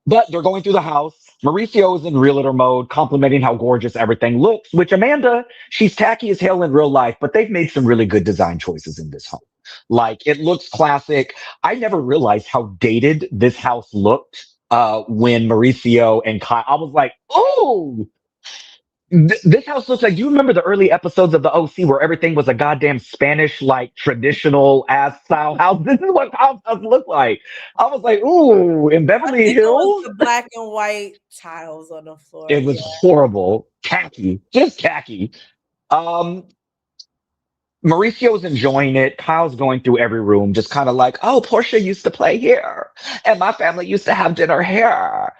but they're going through the house. Mauricio is in realtor mode, complimenting how gorgeous everything looks, which Amanda, she's tacky as hell in real life, but they've made some really good design choices in this home. Like it looks classic. I never realized how dated this house looked when Mauricio and Kyle, I was like, oh, this house looks like, do you remember the early episodes of the OC where everything was a goddamn Spanish, like traditional ass style house? This is what house does look like. I was like, ooh, in I Beverly think it was Hills, the black and white tiles on the floor. it Yeah. was horrible. Khaki, just khaki. Um, Mauricio's enjoying it. Kyle's going through every room, just kind of like, oh, Portia used to play here, and my family used to have dinner here.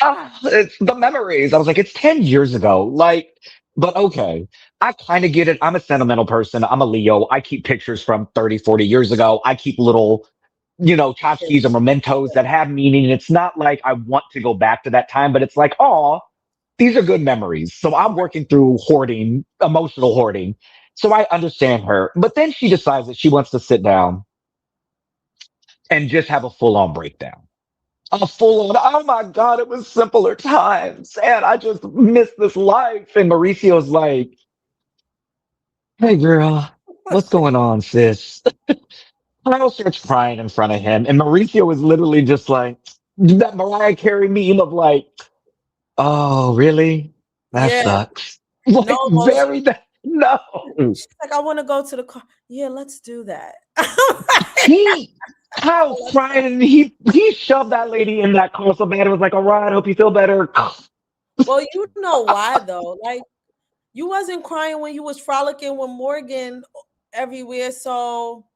Ah, it's the memories. I was like, it's 10 years ago. Like, but okay. I kind of get it. I'm a sentimental person. I'm a Leo. I keep pictures from 30, 40 years ago. I keep little, tchotchkes and mementos that have meaning. And it's not like I want to go back to that time, but it's like, oh, these are good memories. So I'm working through hoarding, emotional hoarding. So I understand her. But then she decides that she wants to sit down and just have a full on breakdown. A full on, oh my God, it was simpler times. And I just miss this life. And Mauricio's like, hey girl, what's going on, sis? Kyle starts crying in front of him. And Mauricio is literally just like, that Mariah Carey meme of like, oh, really? That Yeah. sucks. No Like, emotion. very that, no. She's like, I want to go to the car. Yeah, let's do that. He, Kyle's crying and he shoved that lady in that car so bad. It was like, all right, I hope you feel better. Well, you know why though? Like you wasn't crying when you was frolicking with Morgan everywhere. So,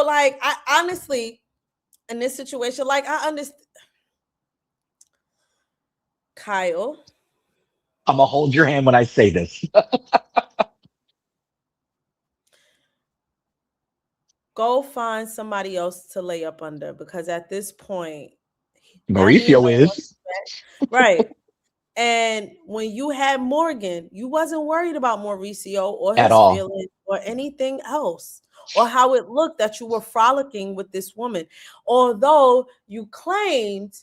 like I honestly in this situation, like I understand Kyle. I'm gonna hold your hand when I say this. Go find somebody else to lay up under because at this point, that means Mauricio is right. And when you had Morgan, you wasn't worried about Mauricio or at his all. feelings or anything else or how it looked that you were frolicking with this woman. Although you claimed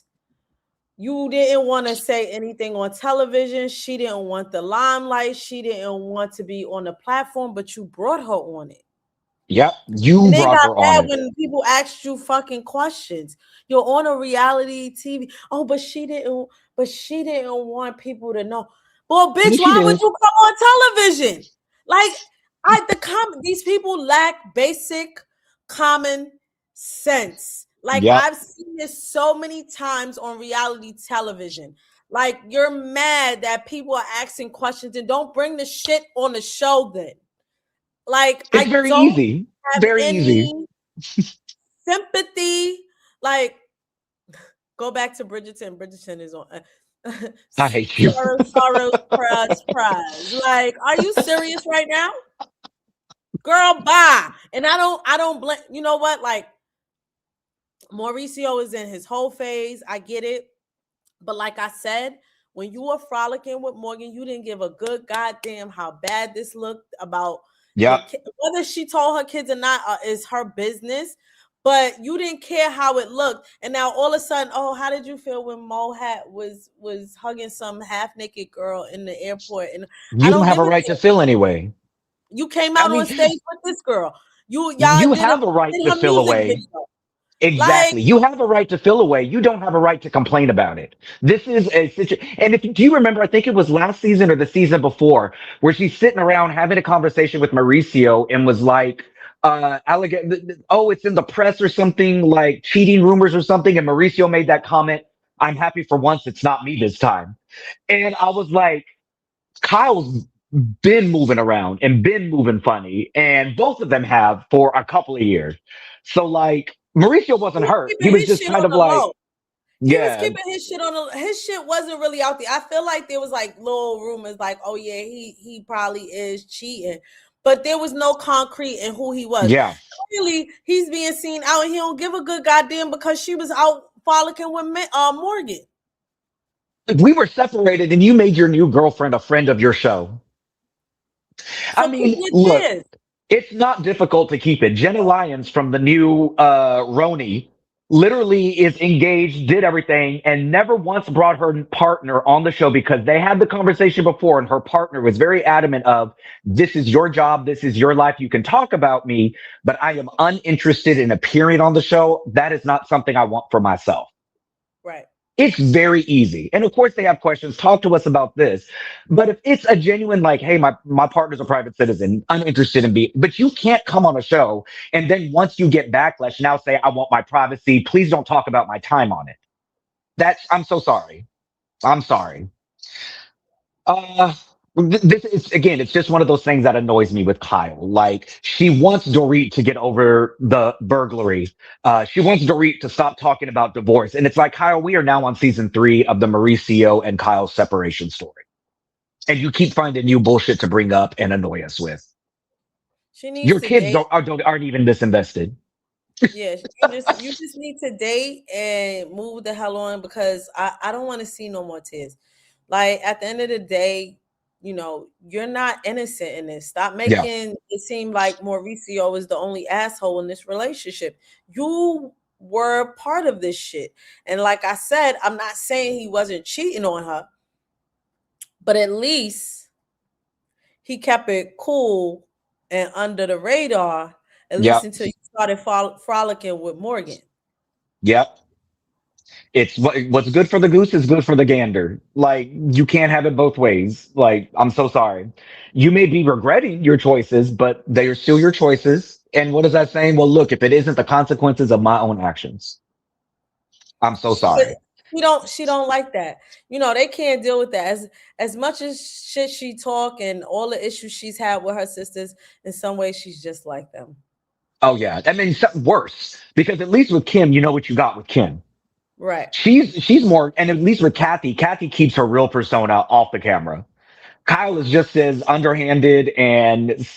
you didn't want to say anything on television, she didn't want the limelight, she didn't want to be on the platform, but you brought her on it. Yep, you And they brought got her on mad it. when people asked you fucking questions. You're on a reality TV. Oh, but she didn't want people to know. Well, bitch, Yes, she why would did. you come on television? Like, these people lack basic common sense. Like, Yep. I've seen this so many times on reality television. Like, you're mad that people are asking questions and don't bring the shit on the show then. Like, It's I very don't easy. have Very easy. any sympathy. Like, go back to Bridgerton. Bridgerton is on. I hate you. Sorrow, sorrow, prize, prize. Like, are you serious right now, girl? Bye. And I don't blame. You know what? Like, Mauricio is in his whole phase. I get it, but like I said, when you were frolicking with Morgan, you didn't give a good goddamn how bad this looked about your Yep. kid. Whether she told her kids or not is her business. But you didn't care how it looked, and now all of a sudden, oh, how did you feel when Mo Hat was hugging some half naked girl in the airport? And I You don't don't have give a a right to damn. feel anyway. You came I out on mean, stage with this girl. Y'all you did have a right did to her feel music away. video. Like, Exactly. You have a right to feel away. You don't have a right to complain about it. This is a situation. And if do you remember, I think it was last season or the season before, where she's sitting around having a conversation with Mauricio and was like, oh, it's in the press or something, like cheating rumors or something. And Mauricio made that comment, I'm happy for once it's not me this time. And I was like, Kyle's been moving around and been moving funny, and both of them have for a couple of years. So like Mauricio he wasn't was hurt. He keeping was his just shit kind on of the like, low. He was yeah, keeping his shit on his shit wasn't really out there. I feel like there was like little rumors like, oh yeah, he probably is cheating. But there was no concrete in who he was. yeah. Clearly, he's being seen out and he don't give a good goddamn because she was out frolicking with Morgan. If we were separated and you made your new girlfriend a friend of your show. I So keep mean, your look, chance. it's not difficult to keep it. Jenna Lyons from the new Roni literally is engaged, did everything, and never once brought her partner on the show because they had the conversation before, and her partner was very adamant of this is your job, this is your life. You can talk about me, but I am uninterested in appearing on the show. That is not something I want for myself. Right. It's very easy. And of course they have questions. Talk to us about this. But if it's a genuine like, hey, my partner's a private citizen, uninterested in being, but you can't come on a show and then once you get backlash, now say, I want my privacy. Please don't talk about my time on it. I'm so sorry. I'm sorry. Uh, this is again, it's just one of those things that annoys me with Kyle. Like she wants Dorit to get over the burglary. She wants Dorit to stop talking about divorce. And it's like, Kyle, we are now on season 3 of the Mauricio and Kyle separation story. And you keep finding new bullshit to bring up and annoy us with. She needs Your to kids date. aren't even this invested. Yeah, you just need to date and move the hell on because I don't want to see no more tears. Like at the end of the day, you're not innocent in this. Stop Yeah. making it seem like Mauricio is the only asshole in this relationship. You were part of this shit. And like I said, I'm not saying he wasn't cheating on her, but at least he kept it cool and under the radar, at least Yep. until you started frolicking with Morgan. Yep. It's what's good for the goose is good for the gander. Like you can't have it both ways. Like I'm so sorry. You may be regretting your choices, but they are still your choices. And what is that saying? Well, look, if it isn't the consequences of my own actions, I'm so But sorry. she don't like that. They can't deal with that. As much as shit she talk and all the issues she's had with her sisters, in some ways she's just like them. Oh yeah, I mean something worse because at least with Kim, you know what you got with Kim. Right. She's more, and at least with Kathy, Kathy keeps her real persona off the camera. Kyle is just as underhanded and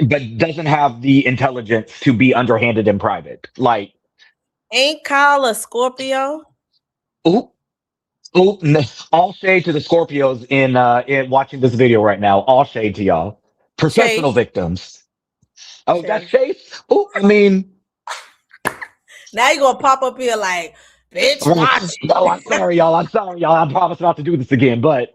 but doesn't have the intelligence to be underhanded in private. Like, Ain't Kyle a Scorpio? ooh, ooh, all shade to the Scorpios in watching this video right now. All shade to y'all. Professional Chase. victims. Oh, that's Chase. Chase. Oh, I mean, Now you gonna pop up here like, bitch, watch no, it. I'm sorry, y'all. I'm sorry, y'all. I promise not to do this again. But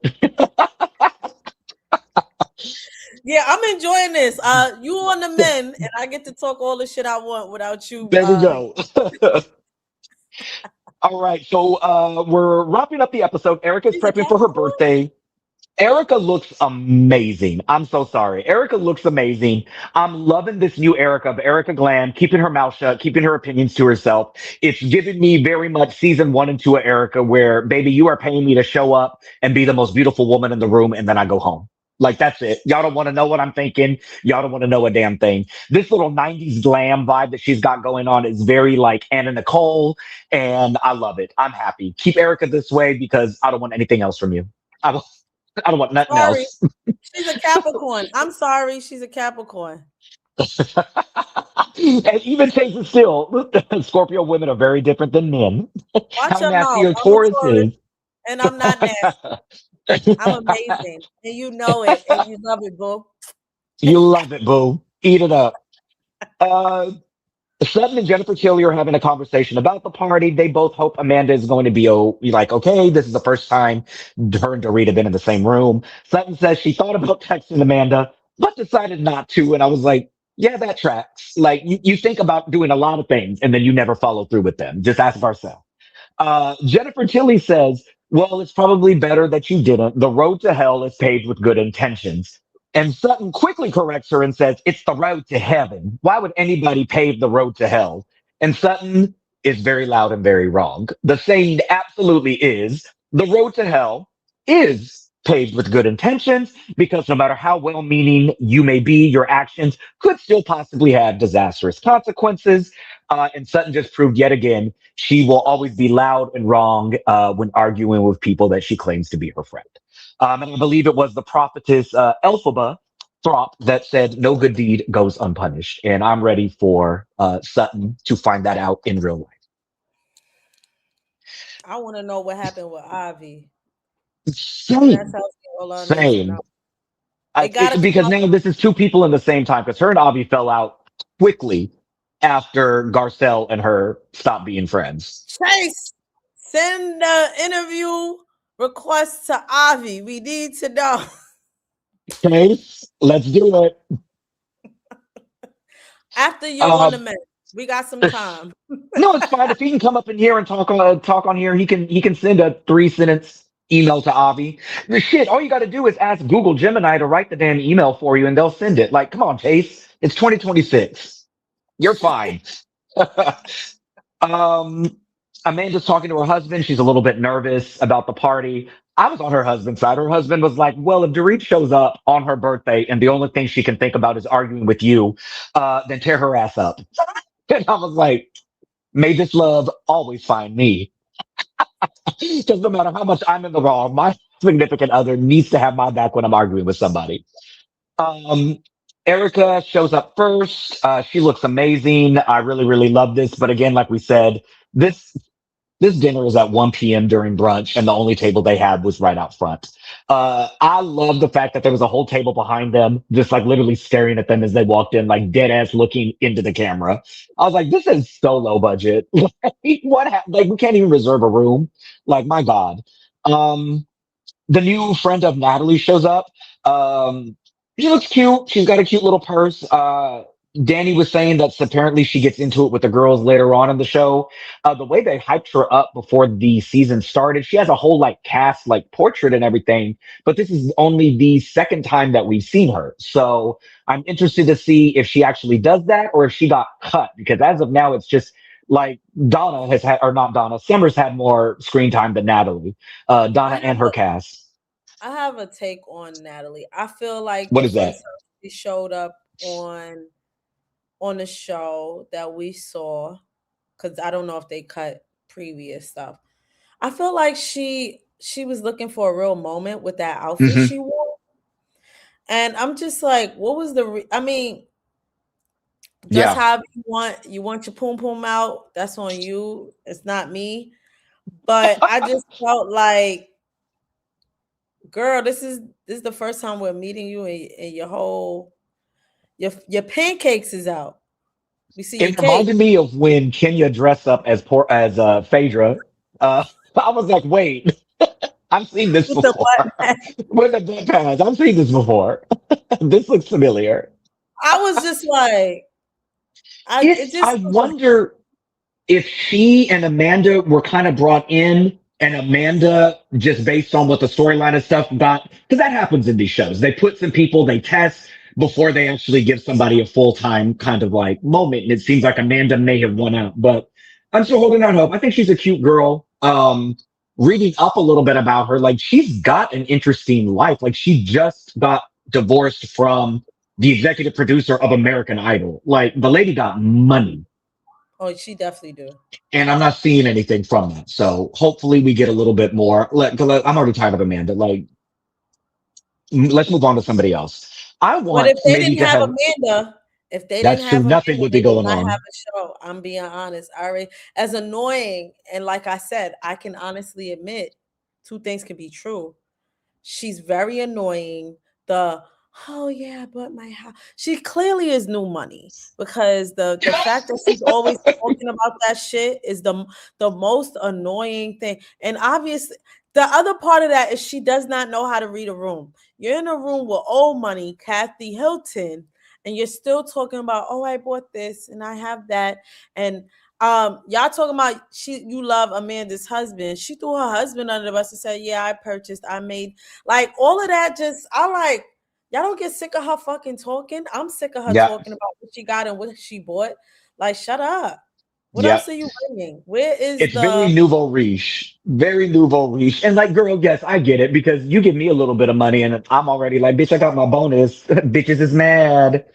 Yeah, I'm enjoying this. You on the men, and I get to talk all the shit I want without you. there we go. All right, so we're wrapping up the episode. Erica's She's a prepping for her Capricorn. birthday. Erica looks amazing. I'm so sorry. Erica looks amazing. I'm loving this new Erica of Erica Glam, keeping her mouth shut, keeping her opinions to herself. It's giving me very much season 1 and 2 of Erica, where, baby, you are paying me to show up and be the most beautiful woman in the room, and then I go home. Like, that's it. Y'all don't want to know what I'm thinking. Y'all don't want to know a damn thing. This little 90s glam vibe that she's got going on is very like Anna Nicole, and I love it. I'm happy. Keep Erica this way because I don't want anything else from you. I I don't want nothing Sorry, else. she's a Capricorn. I'm sorry, she's a Capricorn. And even Chase is still, Scorpio women are very different than men. Watch How your nasty mouth. are I'm a Taurus, Tauruses? and I'm not nasty. I'm amazing, and you know it, and you love it, boo. You love it, boo. Eat it up. Uh, Sutton and Jennifer Tilly are having a conversation about the party. They both hope Amanda is going to be like, okay, this is the first time her and Dorit have been in the same room. Sutton says she thought about texting Amanda, but decided not to. And I was like, yeah, that tracks. Like, you think about doing a lot of things and then you never follow through with them. Just ask Garcelle. Jennifer Tilly says, well, it's probably better that you didn't. The road to hell is paved with good intentions. And Sutton quickly corrects her and says, it's the road to heaven. Why would anybody pave the road to hell? And Sutton is very loud and very wrong. The saying absolutely is the road to hell is paved with good intentions because no matter how well meaning you may be, your actions could still possibly have disastrous consequences. And Sutton just proved yet again she will always be loud and wrong when arguing with people that she claims to be her friend. And I believe it was the prophetess Elphaba Throp that said, no good deed goes unpunished. And I'm ready for Sutton to find that out in real life. I want to know what happened with Ivy. That's Same. how all needs to know. Same. They gotta come Because up. now this is two people in the same time because her and Avi fell out quickly after Garcelle and her stopped being friends. Chase, send the interview request to Avi. We need to know. Okay, let's do it. After you're on Uh, the men. We got some time. No, it's fine. If he can come up in here and talk on here, he can send a 3 sentence email to Avi. The shit, all you got to do is ask Google Gemini to write the damn email for you, and they'll send it. Like, come on, Chase. It's 2026. You're fine. um, Amanda's talking to her husband. She's a little bit nervous about the party. I was on her husband's side. Her husband was like, "Well, if Dorit shows up on her birthday and the only thing she can think about is arguing with you, then tear her ass up." And I was like, may this love always find me. Because no matter how much I'm in the wrong, my significant other needs to have my back when I'm arguing with somebody. Um, Erica shows up first. She looks amazing. I really, really love this. But again, like we said, this this dinner is at 1 p.m. during brunch, and the only table they had was right out front. I love the fact that there was a whole table behind them, just like literally staring at them as they walked in, like dead ass looking into the camera. I was like, this is so low budget. Like, like, we can't even reserve a room. Like, my God. Um, the new friend of Natalie shows up. Um, she looks cute. She's got a cute little purse. Danny was saying that apparently she gets into it with the girls later on in the show. The way they hyped her up before the season started, she has a whole like cast, like portrait and everything. But this is only the second time that we've seen her. So I'm interested to see if she actually does that or if she got cut. Because as of now, it's just like Donna has had, or not Donna, Summers had more screen time than Natalie. I Donna have and her cast. I have a take on Natalie. I feel like What the is that? first time she showed up on the show that we saw, because I don't know if they cut previous stuff. I feel like she was looking for a real moment with that outfit Hmm. she wore, and I'm just like, what was I mean, just Yeah. how you want your poom poom out. That's on you. It's not me. But I just felt like, girl, this is the first time we're meeting you, and your whole your pancakes is out. We see your It cake reminded me of when Kenya dressed up as Phaedra. Uh, I was like, wait, I've seen this with the before. butt. With the dead pads, I've seen this before. This looks familiar. I was just like, it I just wonder if she and Amanda were kind of brought in, and Amanda, just based on what the storyline and stuff got, because that happens in these shows. They put some people, they test before they actually give somebody a full time kind of like moment. And it seems like Amanda may have won out, but I'm still holding out hope. I think she's a cute girl. Reading up a little bit about her, like she's got an interesting life. Like she just got divorced from the executive producer of American Idol. Like the lady got money, oh, she definitely do. and I'm not seeing anything from that. So hopefully we get a little bit more. Cause I'm already tired of Amanda. Like, let's move on to somebody else. I But want maybe to have. if they didn't That's true. have Nothing Amanda, would be they would going not have on. a show. I'm being honest. I already, as annoying, and like I said, I can honestly admit two things can be true. She's very annoying. The oh yeah, but my house. She clearly is new money, because the fact that she's always talking about that shit is the most annoying thing. And obviously, the other part of that is she does not know how to read a room. You're in a room with old money, Kathy Hilton, and you're still talking about, oh, I bought this and I have that, and y'all talking about you love Amanda's husband. She threw her husband under the bus and said, yeah, I purchased, I made, like all of that. Just I like, y'all don't get sick of her fucking talking. I'm sick of her Yeah. talking about what she got and what she bought. Like, shut up. What Yeah. else are you bringing? Where is It's very the nouveau riche. Very nouveau riche. And like, girl, yes, I get it because you give me a little bit of money and I'm already like, bitch, I got my bonus. Bitches is mad.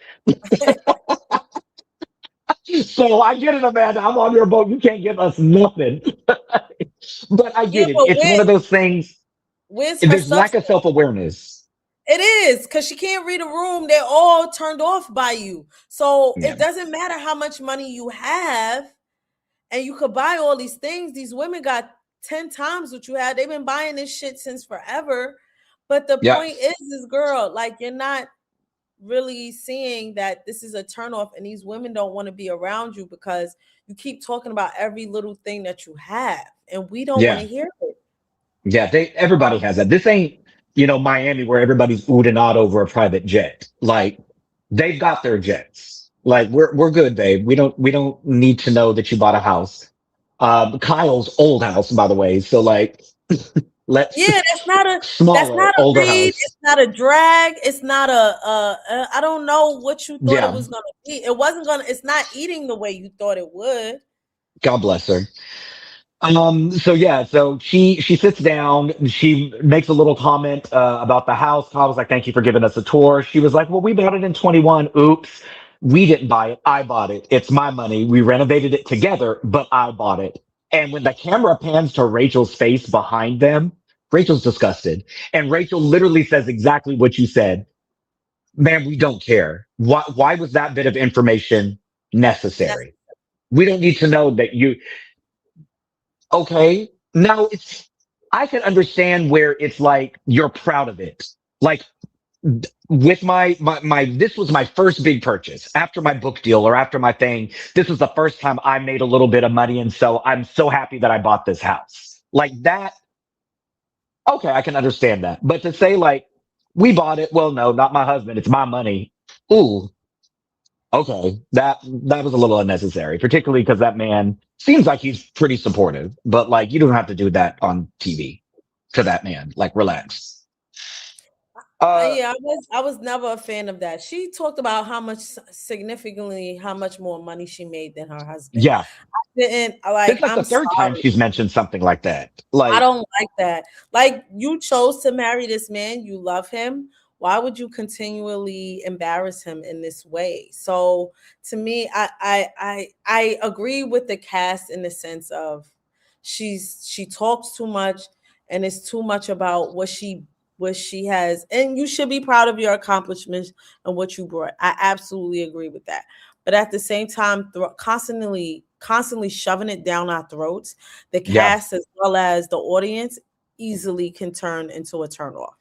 So I get it, Amanda. I'm on your boat. You can't give us nothing. But I yeah, get it. but It's one of those things. where's her There's lack of substance? self awareness. It is, because she can't read a room. They're all turned off by you. So Yeah. it doesn't matter how much money you have, and you could buy all these things. These women got 10 times what you had. They've been buying this shit since forever. But the Yeah. point is, girl, like, you're not really seeing that this is a turnoff, and these women don't want to be around you because you keep talking about every little thing that you have, and we don't want Yeah. to hear it. Yeah. Everybody has that. This ain't, Miami where everybody's oohed and awed over a private jet. Like they've got their jets. Like we're good, babe. We don't need to know that you bought a house. Kyle's old house, by the way. So like, let's Yeah, that's smaller, not a older read. house. It's not a drag. It's not I don't know what you thought it Yeah. was gonna be. It wasn't gonna. It's not eating the way you thought it would. God bless her. So yeah, so she sits down, she makes a little comment about the house. I was like, thank you for giving us a tour. She was like, well, we bought it in 21. Oops. We didn't buy it. I bought it. It's my money. We renovated it together, but I bought it. And when the camera pans to Rachel's face behind them, Rachel's disgusted. And Rachel literally says exactly what you said. Man, we don't care. Why was that bit of information That's necessary? We don't need to know that you, okay. Now it's, I can understand where it's like you're proud of it. Like with my this was my first big purchase after my book deal or after my thing. This was the first time I made a little bit of money. And so I'm so happy that I bought this house. Like that, okay, I can understand that. But to say like, we bought it, well, no, not my husband, it's my money. Ooh, okay, that was a little unnecessary, particularly because that man seems like he's pretty supportive, but like you don't have to do that on TV to that man. Like, relax. Uh, yeah. I was never a fan of that. She talked about how much significantly how much more money she made than her husband. yeah, Didn't this is like. like I'm the third time sorry. she's mentioned something like that. I Like, don't like that. Like you chose to marry this man, you love him. Why would you continually embarrass him in this way? So to me, I agree with the cast in the sense of she talks too much and it's too much about what she has, and you should be proud of your accomplishments and what you brought. I absolutely agree with that. But at the same time, constantly shoving it down our throats, the yeah, cast as well as the audience easily can turn into a turn off.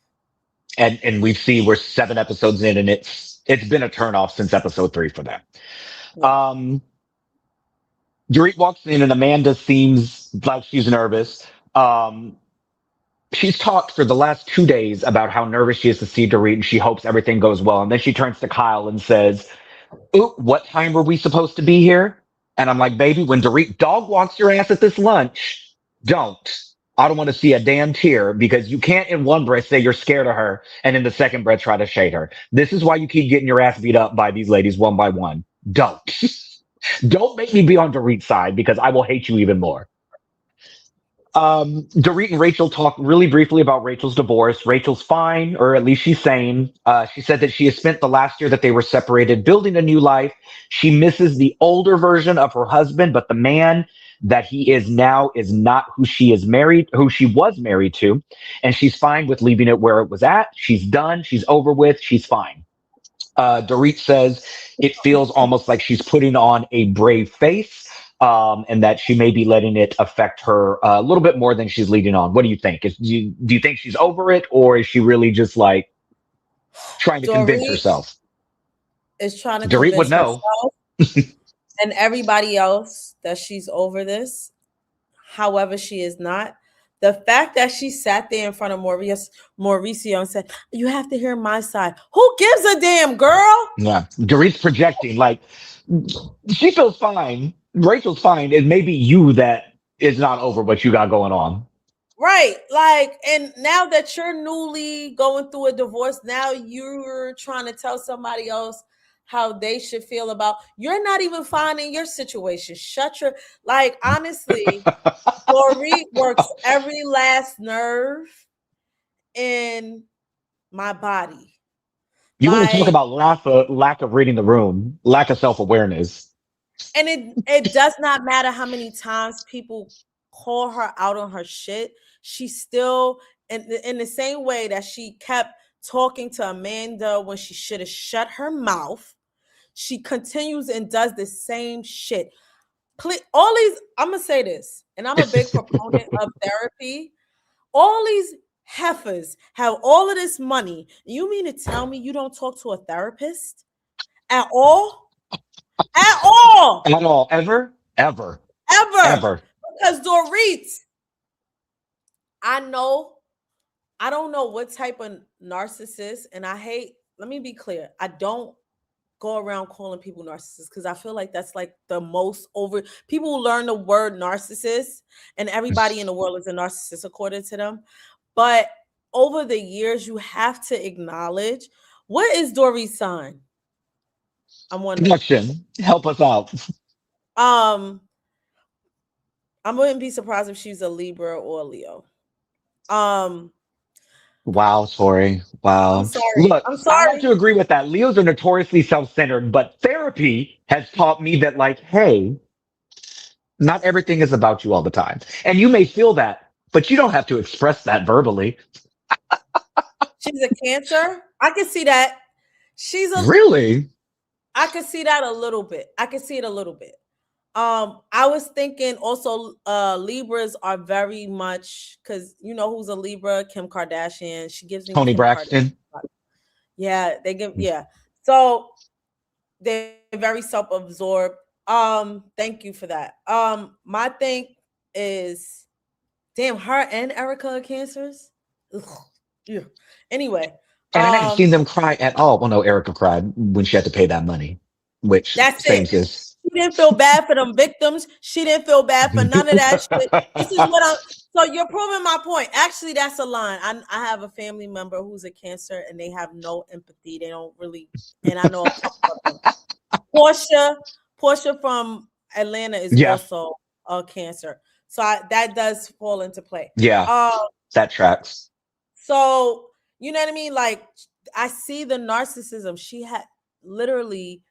and we see we're 7 episodes in, and it's been a turnoff since episode 3 for them. Yeah. Um, Dorit walks in, and Amanda seems like she's nervous. Um, she's talked for the last 2 days about how nervous she is to see Dorit and she hopes everything goes well. And then she turns to Kyle and says, ooh, what time were we supposed to be here? And I'm like, baby, when Dorit dog walks your ass at this lunch, don't. I don't want to see a damn tear because you can't in one breath say you're scared of her and in the second breath try to shade her. This is why you keep getting your ass beat up by these ladies one by one. Don't. Don't make me be on Dorit's side because I will hate you even more. Dorit and Rachel talk really briefly about Rachel's divorce. Rachel's fine, or at least she's sane. She said that she has spent the last year that they were separated building a new life. She misses the older version of her husband, but the man that he is now is not who she was married to. And she's fine with leaving it where it was at. She's done. She's over with. She's fine. Dorit says it feels almost like she's putting on a brave face, and that she may be letting it affect her a little bit more than she's leading on. What do you think? Do you think she's over it, or is she really just like trying to convince Dorit herself? is trying to Dorit would convince know. herself and everybody else that she's over this. However, she is not. The fact that she sat there in front of Mauricio and said, "You have to hear my side." Who gives a damn, girl? Yeah, Dorit's projecting like she feels fine. Rachel's fine. It may be you that is not over what you got going on. Right. Like, and now that you're newly going through a divorce, now you're trying to tell somebody else how they should feel about you're not even fine in your situation. Shut your like honestly, Dorit works every last nerve in my body. You want to talk Like, about lack of reading the room, lack of self awareness. and it does not matter how many times people call her out on her shit. She still in the same way that she kept talking to Amanda when she should have shut her mouth. She continues and does the same shit. Please, all these, I'm gonna say this, and I'm a big proponent of therapy. All these heifers have all of this money. You mean to tell me you don't talk to a therapist at all? At all? At all, ever, ever, Ever? ever. Because Dorit, I know, I don't know what type of narcissist, and I hate, let me be clear, I don't go around calling people narcissists because I feel like that's like the most over people learn the word narcissist and everybody in the world is a narcissist according to them. But over the years, you have to acknowledge what is Dorit's sign? I'm wondering. Connection. Help us out. Um, I wouldn't be surprised if she's a Libra or a Leo. Um, Wow, Tori. I'm Wow. sorry. Look, I'm I have sorry. to agree with that. Leos are notoriously self-centered, but therapy has taught me that, like, hey, not everything is about you all the time. And you may feel that, but you don't have to express that verbally. She's a Cancer. I can see that. She's a. Really? I can see that a little bit. I can see it a little bit. I was thinking also Libras are very much because you know who's a Libra, Kim Kardashian. She gives me Tony Kim Kardashian. Braxton? Yeah, they give So they're very self-absorbed. Thank you for that. My thing is damn her and Erica are cancers. Ugh, yeah. Anyway, And I haven't um, seen them cry at all. Well, no, Erica cried when she had to pay that money, which that's same it. sis. She didn't feel bad for them victims. She didn't feel bad for none of that shit. This is what I'm. So you're proving my point. Actually, that's a line. I have a family member who's a Cancer, and they have no empathy. They don't really. And I know a couple of them. Portia from Atlanta is Yeah, also a Cancer, so that does fall into play. yeah, Um, that tracks. so you know what I mean? Like I see the narcissism. She had literally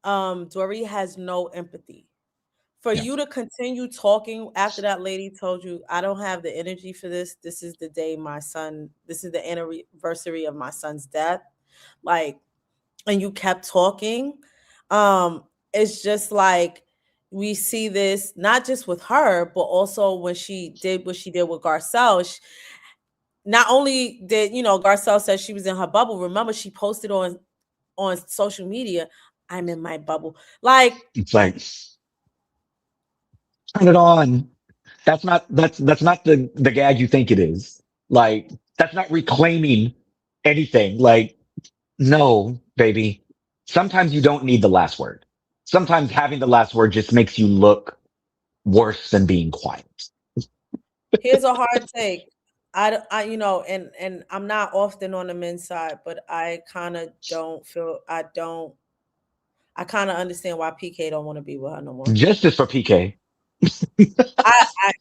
Dory has no empathy. For Yeah, you to continue talking after that lady told you, I don't have the energy for this. This is the day this is the anniversary of my son's death. Like, and you kept talking. It's just like we see this not just with her, but also when she did what she did with Garcelle. Not only did Garcelle said she was in her bubble. Remember, she posted on social media, I'm in my bubble. Like, it's like turn it on. That's not the gag you think it is. Like that's not reclaiming anything. Like no, baby. Sometimes you don't need the last word. Sometimes having the last word just makes you look worse than being quiet. here's a hard take. And I'm not often on the men's side, but I kind of don't feel I kind of understand why PK don't want to be with her no more. Justice for PK. I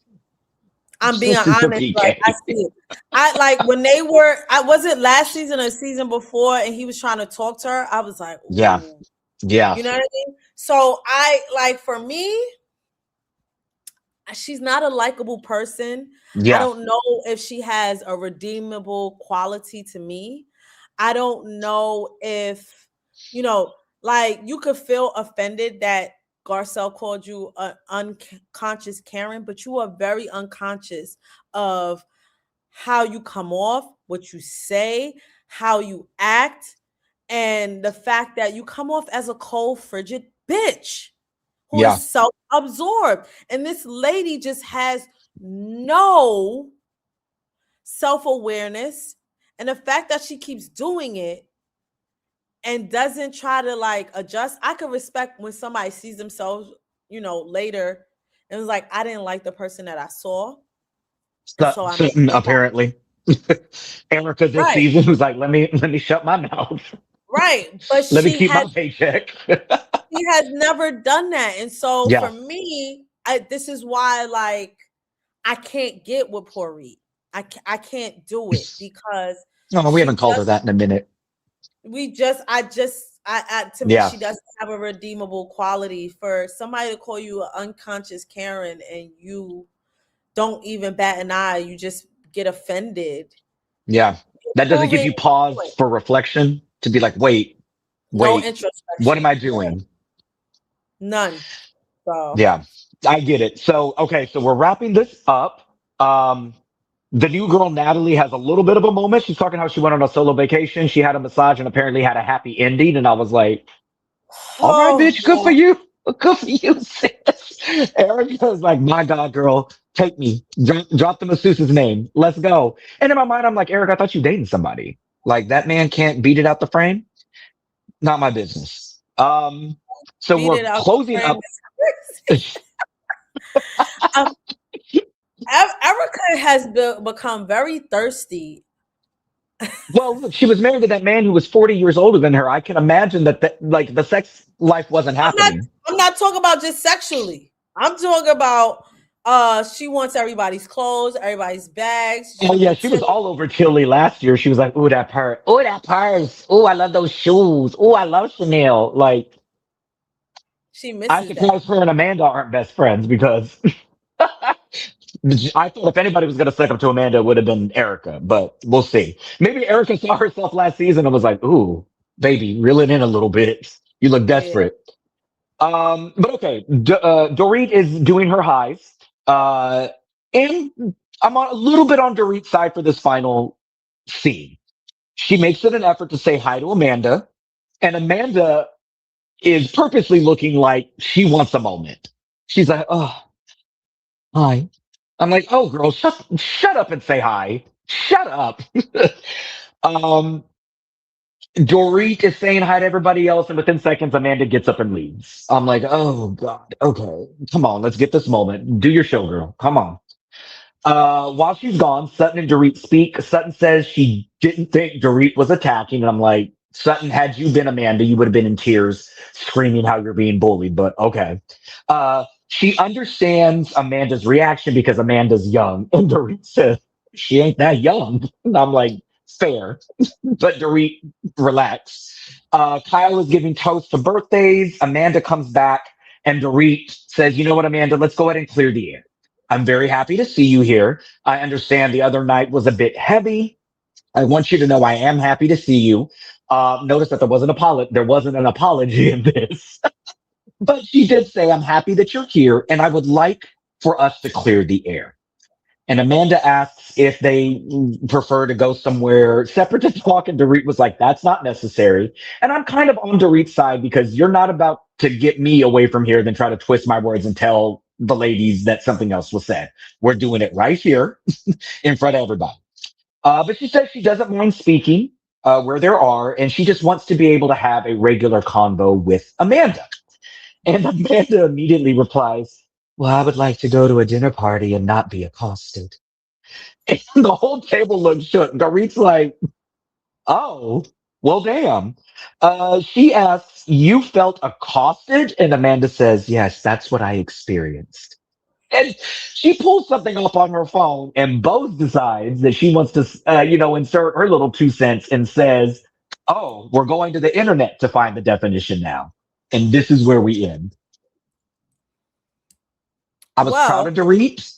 I'm being Justice for honest, like I PK. see it. I like when they were I wasn't last season or season before and he was trying to talk to her, I was like, Yeah, ooh, yeah, you know what I mean? So I like for me, she's not a likable person. I yeah, don't know if she has a redeemable quality to me. I don't know if, like you could feel offended that Garcelle called you an unconscious Karen, but you are very unconscious of how you come off, what you say, how you act, and the fact that you come off as a cold, frigid bitch who yeah, is self-absorbed. And this lady just has no self-awareness. And the fact that she keeps doing it and doesn't try to like adjust, I can respect when somebody sees themselves, later and was like, I didn't like the person that I saw. And so I made this happen. apparently. Erica this Right, season was like, let me shut my mouth. right. But Let me keep my paycheck. she has never done that. And so Yeah. for me, this is why like I can't get with poor Reed. I can't do it because Oh, we she haven't called her just that in a minute. to me Yeah. she doesn't have a redeemable quality for somebody to call you an unconscious Karen and you don't even bat an eye, you just get offended. Yeah. That doesn't give Proving you pause for reflection to be like, no wait, what am I introspection. doing? None. So Yeah. I get it. So, okay. So we're wrapping this up. Um, the new girl, Natalie, has a little bit of a moment. She's talking how she went on a solo vacation. She had a massage and apparently had a happy ending. And I was like, all right, oh bitch, good for you. Good for you, sis. Erica's like, my God, girl, take me. Drop the masseuse's name. Let's go. And in my mind, I'm like, Eric, I thought you dating somebody. Like that man can't beat it out the frame. Not my business. Um, so Beat we're it out the closing frame. up. um, Erica has become very thirsty. Well, look, she was married to that man who was 40 years older than her. I can imagine that, like, the sex life wasn't I'm not happening. I'm not talking about just sexually. I'm talking about she wants everybody's clothes, everybody's bags. Oh yeah, she was Tiffany, all over Chile last year. She was like, "Ooh, that purse. Ooh, that purse. Ooh, I love those shoes. Ooh, I love Chanel." Like, she I'm misses that. surprised her and Amanda aren't best friends because I thought if anybody was going to stick up to Amanda, it would have been Erica. But we'll see. Maybe Erica saw herself last season and was like, "Ooh, baby, reel it in a little bit. You look Yeah. desperate." But okay, Dorit is doing her highs. Uh, and I'm a little bit on Dorit's side for this final scene. She makes it an effort to say hi to Amanda, and Amanda is purposely looking like she wants a moment. She's like, "Oh, hi." I'm like, "Oh, girl, shut up and say hi. Shut up." um, Dorit is saying hi to everybody else, and within seconds, Amanda gets up and leaves. I'm like, "Oh God, okay, come on, let's get this moment. Do your show, girl. Come on." While she's gone, Sutton and Dorit speak. Sutton says she didn't think Dorit was attacking. And I'm like, Sutton, had you been Amanda, you would have been in tears, screaming how you're being bullied. But okay. She understands Amanda's reaction because Amanda's young. And Dorit says, she ain't that young. And I'm like, fair. But Dorit, relax. Kyle is giving toast to birthdays. Amanda comes back. And Dorit says, you know what, Amanda, let's go ahead and clear the air. I'm very happy to see you here. I understand the other night was a bit heavy. I want you to know I am happy to see you. Notice that there wasn't an apology in this, but she did say, I'm happy that you're here and I would like for us to clear the air. And Amanda asks if they prefer to go somewhere separate to talk. And Dorit was like, that's not necessary. And I'm kind of on Dorit's side because you're not about to get me away from here, then try to twist my words and tell the ladies that something else was said. We're doing it right here in front of everybody. But she says she doesn't mind speaking where there are, and she just wants to be able to have a regular convo with Amanda. And Amanda immediately replies, well, I would like to go to a dinner party and not be accosted. And the whole table looks shook. Dorit's like, oh, well, damn. She asks, you felt accosted? And Amanda says, yes, that's what I experienced. And she pulls something up on her phone, and Bose decides that she wants to, insert her little 2 cents and says, oh, we're going to the internet to find the definition now. And this is where we end. I was proud Well, of Dorit.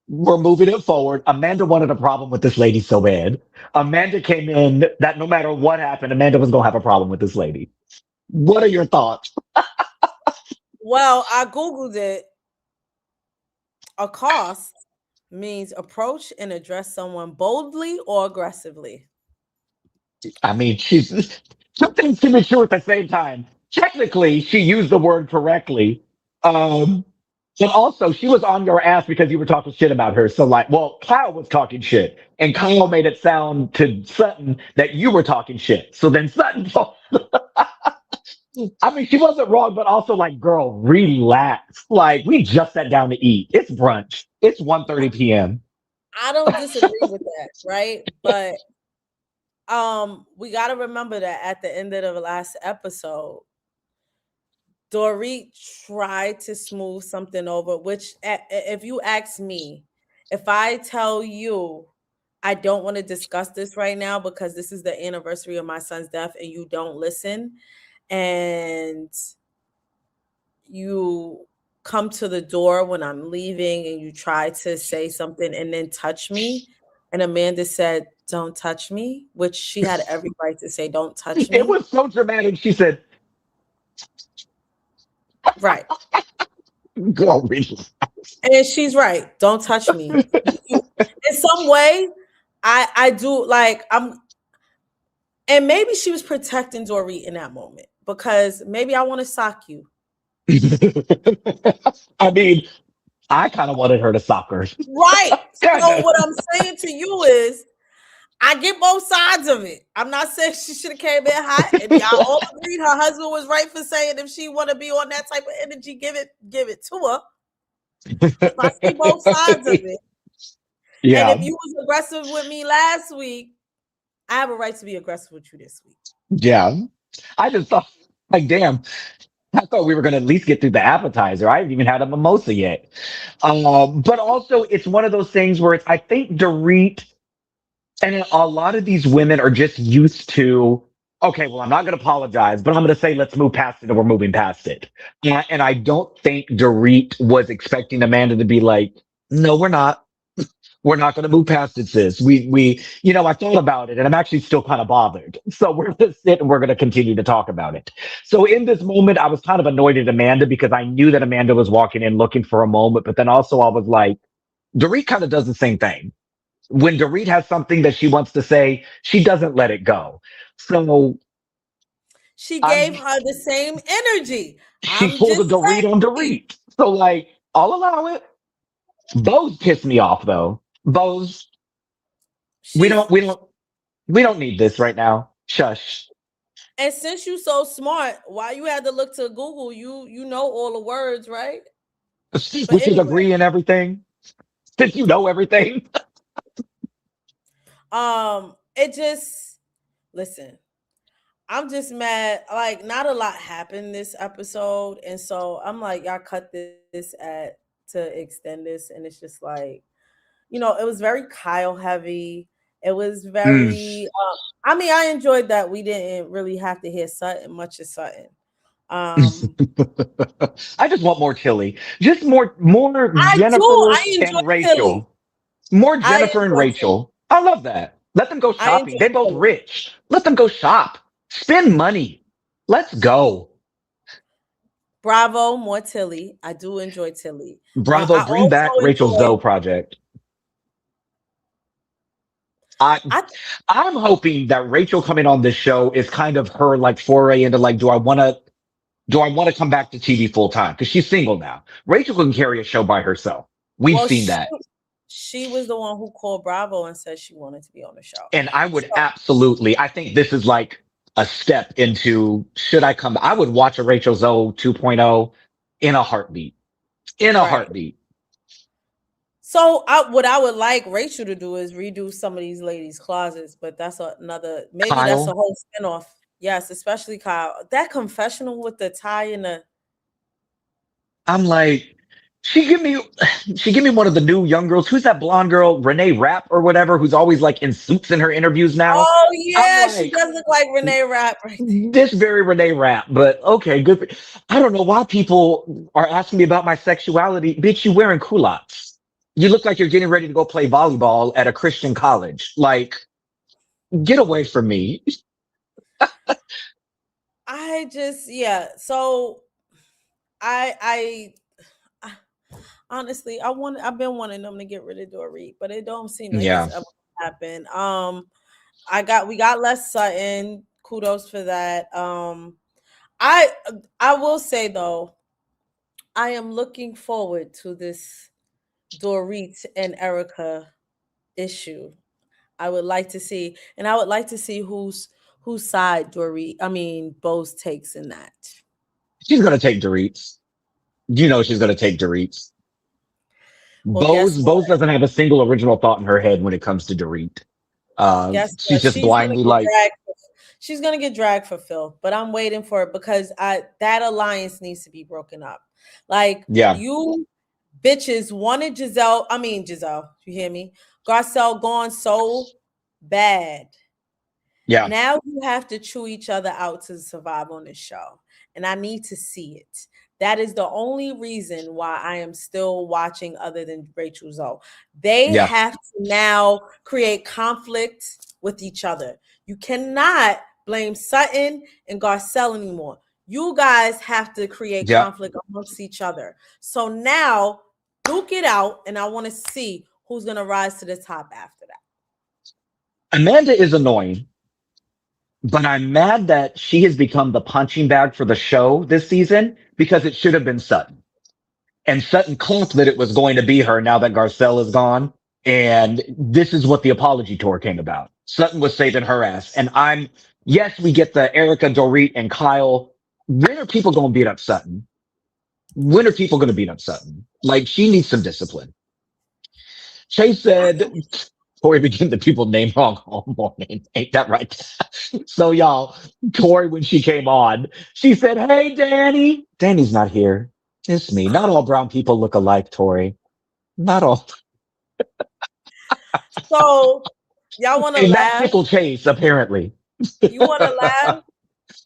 We're moving it forward. Amanda wanted a problem with this lady so bad. Amanda came in that no matter what happened, Amanda was going to have a problem with this lady. What are your thoughts? I googled it. Accost means approach and address someone boldly or aggressively. I mean, she's two things can be true at the same time. Technically, she used the word correctly. Um, and also, she was on your ass because you were talking shit about her. So, like, well, Kyle was talking shit, and Kyle made it sound to Sutton that you were talking shit. So then Sutton told I mean, she wasn't wrong, but also like, girl, relax. Like, we just sat down to eat. It's brunch. It's 1:30 p.m. I don't disagree with that, right? But we got to remember that at the end of the last episode, Dorit tried to smooth something over, which if you ask me, if I tell you I don't want to discuss this right now because this is the anniversary of my son's death and you don't listen and you come to the door when I'm leaving and you try to say something and then touch me, and Amanda said, don't touch me, which she had every right to say, don't touch It me. was so dramatic. She said, Right. girl, relax. And she's right. Don't touch me. In some way, I do like and maybe she was protecting Dory in that moment because maybe I want to sock you. I mean, I kind of wanted her to sock her. Right. kind So of. what I'm saying to you is I get both sides of it. I'm not saying she should have came in hot, and y'all all agreed her husband was right for saying if she want to be on that type of energy, give it to her. So I see both sides of it. And if Yeah. you was aggressive with me last week, I have a right to be aggressive with you this week. Yeah. I just thought, like, damn, I thought we were going to at least get through the appetizer. I haven't even had a mimosa yet. But also, it's one of those things where I think Dorit and a lot of these women are just used to, okay, well, I'm not going to apologize, but I'm going to say, let's move past it, and we're moving past it. And I don't think Dorit was expecting Amanda to be like, no, we're not. We're not going to move past it, sis. I thought about it and I'm actually still kind of bothered. So we're going to sit and we're going to continue to talk about it. So in this moment, I was kind of annoyed at Amanda because I knew that Amanda was walking in looking for a moment, but then also I was like, Dorit kind of does the same thing. When Dorit has something that she wants to say, she doesn't let it go. So She I'm, gave her the same energy. she I'm pulled a just Dorit on saying. Dorit. So like, I'll allow it. Bose pissed me off though. Bose, we She's don't, we don't, we don't need this right now. Shush. and since you so smart, why you had to look to Google? You know all the words, right? But We should anyway, agree in everything. Since you know everything. it just listen. I'm just mad. Like, not a lot happened this episode, and so I'm like, y'all cut this at to extend this, and it's just like, it was very Kyle heavy. It was Mm. very. I mean, I enjoyed that we didn't really have to hear Sutton much of Sutton. Um, I just want more Tilly. Just more I do. Jennifer I enjoy and Tilly. Rachel. More I Jennifer and enjoy Tilly. Rachel. I love that. Let them go I shopping. enjoy They're both Tilly. rich. Let them go shop. Spend money. Let's go. Bravo, more Tilly. I do enjoy Tilly. Bravo, I bring back also Rachel enjoy. Zoe project. I I I'm hoping that Rachel coming on this show is kind of her like foray into like, do I want to come back to TV full time? Because she's single now. Rachel can carry a show by herself. We've well, seen that. she was the one who called Bravo and said she wanted to be on the show. And I would So absolutely, I think this is like a step into should I come? I would watch a Rachel Zoe 2.0 in a heartbeat. In a right. heartbeat. So what I would like Rachel to do is redo some of these ladies' closets, but that's another. Maybe that's a Kyle, whole spinoff. Yes, especially Kyle. That confessional with the tie and the. I'm like, she give me she give me one of the new young girls. Who's that blonde girl, Renee Rapp or whatever, who's always like in suits in her interviews now? Oh I'm yeah, she like, does look like Renee Rapp right there. this very Renee Rapp, but okay, good. I don't know why people are asking me about my sexuality. Bitch, you wearing culottes. You look like you're getting ready to go play volleyball at a Christian college. Like, get away from me. I just yeah. So I honestly I've been wanting them to get rid of Dorit, but it don't seem like it's Yeah, ever happened. We got Les Sutton. Kudos for that. I I will say though, I am looking forward to this Dorit and Erica issue. I would like to see whose side Bose takes in that. she's gonna take Dorit's. You know she's gonna take Dorit's. Well, guess Bose what? doesn't have a single original thought in her head when it comes to Dorit. Guess She's what? just blindly like, She's gonna get dragged for Phil, but I'm waiting for it because I that alliance needs to be broken up. Like yeah, you bitches wanted Giselle, you hear me? Garcelle gone so bad. yeah, Now you have to chew each other out to survive on this show. And I need to see it. That is the only reason why I am still watching other than Rachel Zoe. They yeah, have to now create conflict with each other. You cannot blame Sutton and Garcelle anymore. You guys have to create yeah. conflict amongst each other. So now duke it out, and I want to see who's going to rise to the top after that. Amanda is annoying, but I'm mad that she has become the punching bag for the show this season because it should have been Sutton. And Sutton claimed that it was going to be her now that Garcelle is gone. And this is what the apology tour came about. Sutton was saving her ass. And yes, we get the Erica, Dorit, and Kyle. When are people going to beat up Sutton? When are people going to beat up Sutton? Like, she needs some discipline. Chase said, Tori begin the people name wrong all morning. Ain't that right? So, y'all, Tori, when she came on, she said, "Hey, Danny." Danny's not here. It's me. Not all brown people look alike, Tori. Not all. So y'all want to And that laugh? tickled Chase, apparently. You want to laugh?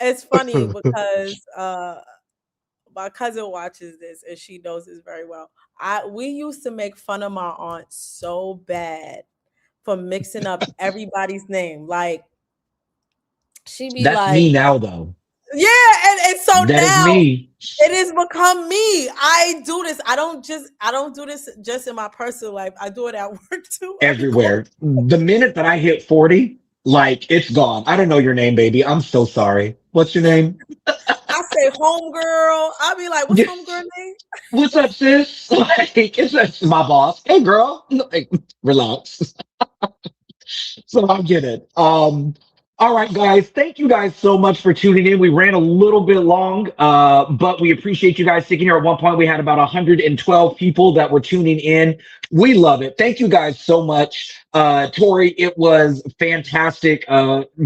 It's funny because my cousin watches this and she knows this very well. We used to make fun of my aunt so bad for mixing up everybody's name. Like she'd be That's like, me now, though. yeah, and so That is now me it has become me. I do this. I don't do this just in my personal life. I do it at work too. I be calling. everywhere. The minute that I hit 40, like, it's gone. I don't know your name, baby. I'm so sorry. What's your name? I say homegirl. I'll be like, what's homegirl name? What's up, sis? Like, it's my boss. Hey, girl. Like, relax. So I get it. All right, guys. Thank you guys so much for tuning in. We ran a little bit long, but we appreciate you guys sticking here. At one point, we had about 112 people that were tuning in. We love it. Thank you guys so much. Tori, it was fantastic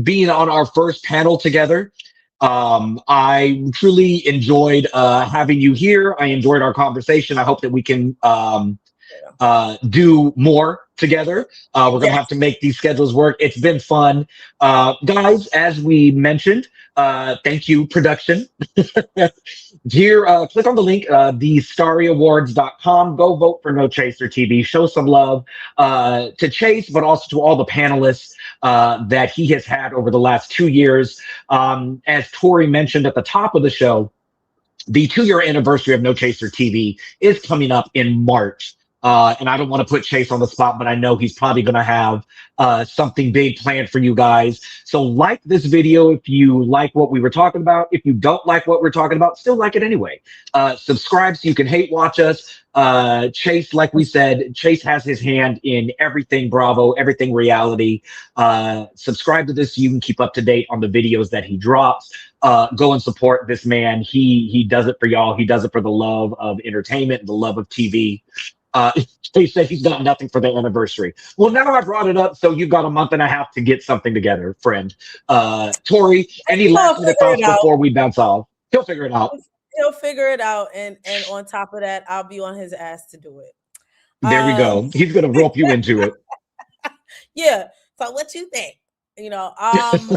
being on our first panel together. I truly enjoyed having you here. I enjoyed our conversation. I hope that we can do more together. We're going to have Yes. to make these schedules work. It's been fun. Guys, as we mentioned, thank you, production. Here, click on the link, thestarryawards.com. Go vote for No Chaser TV. Show some love to Chase, but also to all the panelists that he has had over the last 2 years. As Tori mentioned at the top of the show, the 2 year anniversary of No Chaser TV is coming up in March. And I don't want to put Chase on the spot, but I know he's probably going to have something big planned for you guys. So like this video if you like what we were talking about. If you don't like what we're talking about, still like it anyway. Subscribe so you can hate watch us. Chase, like we said, Chase has his hand in everything Bravo, everything reality. Subscribe to this so you can keep up to date on the videos that he drops. Go and support this man. He does it for y'all. He does it for the love of entertainment, the love of TV. He said he's got nothing for the anniversary. Well, now I brought it up, so you've got a month and a half to get something together, friend. Tori, any He's gonna last minute figure thoughts it out. before we bounce off? He'll figure it out. He'll figure it out, and on top of that, I'll be on his ass to do it. There we go. He's gonna rope you into it. Yeah. So what you think? You know, I'm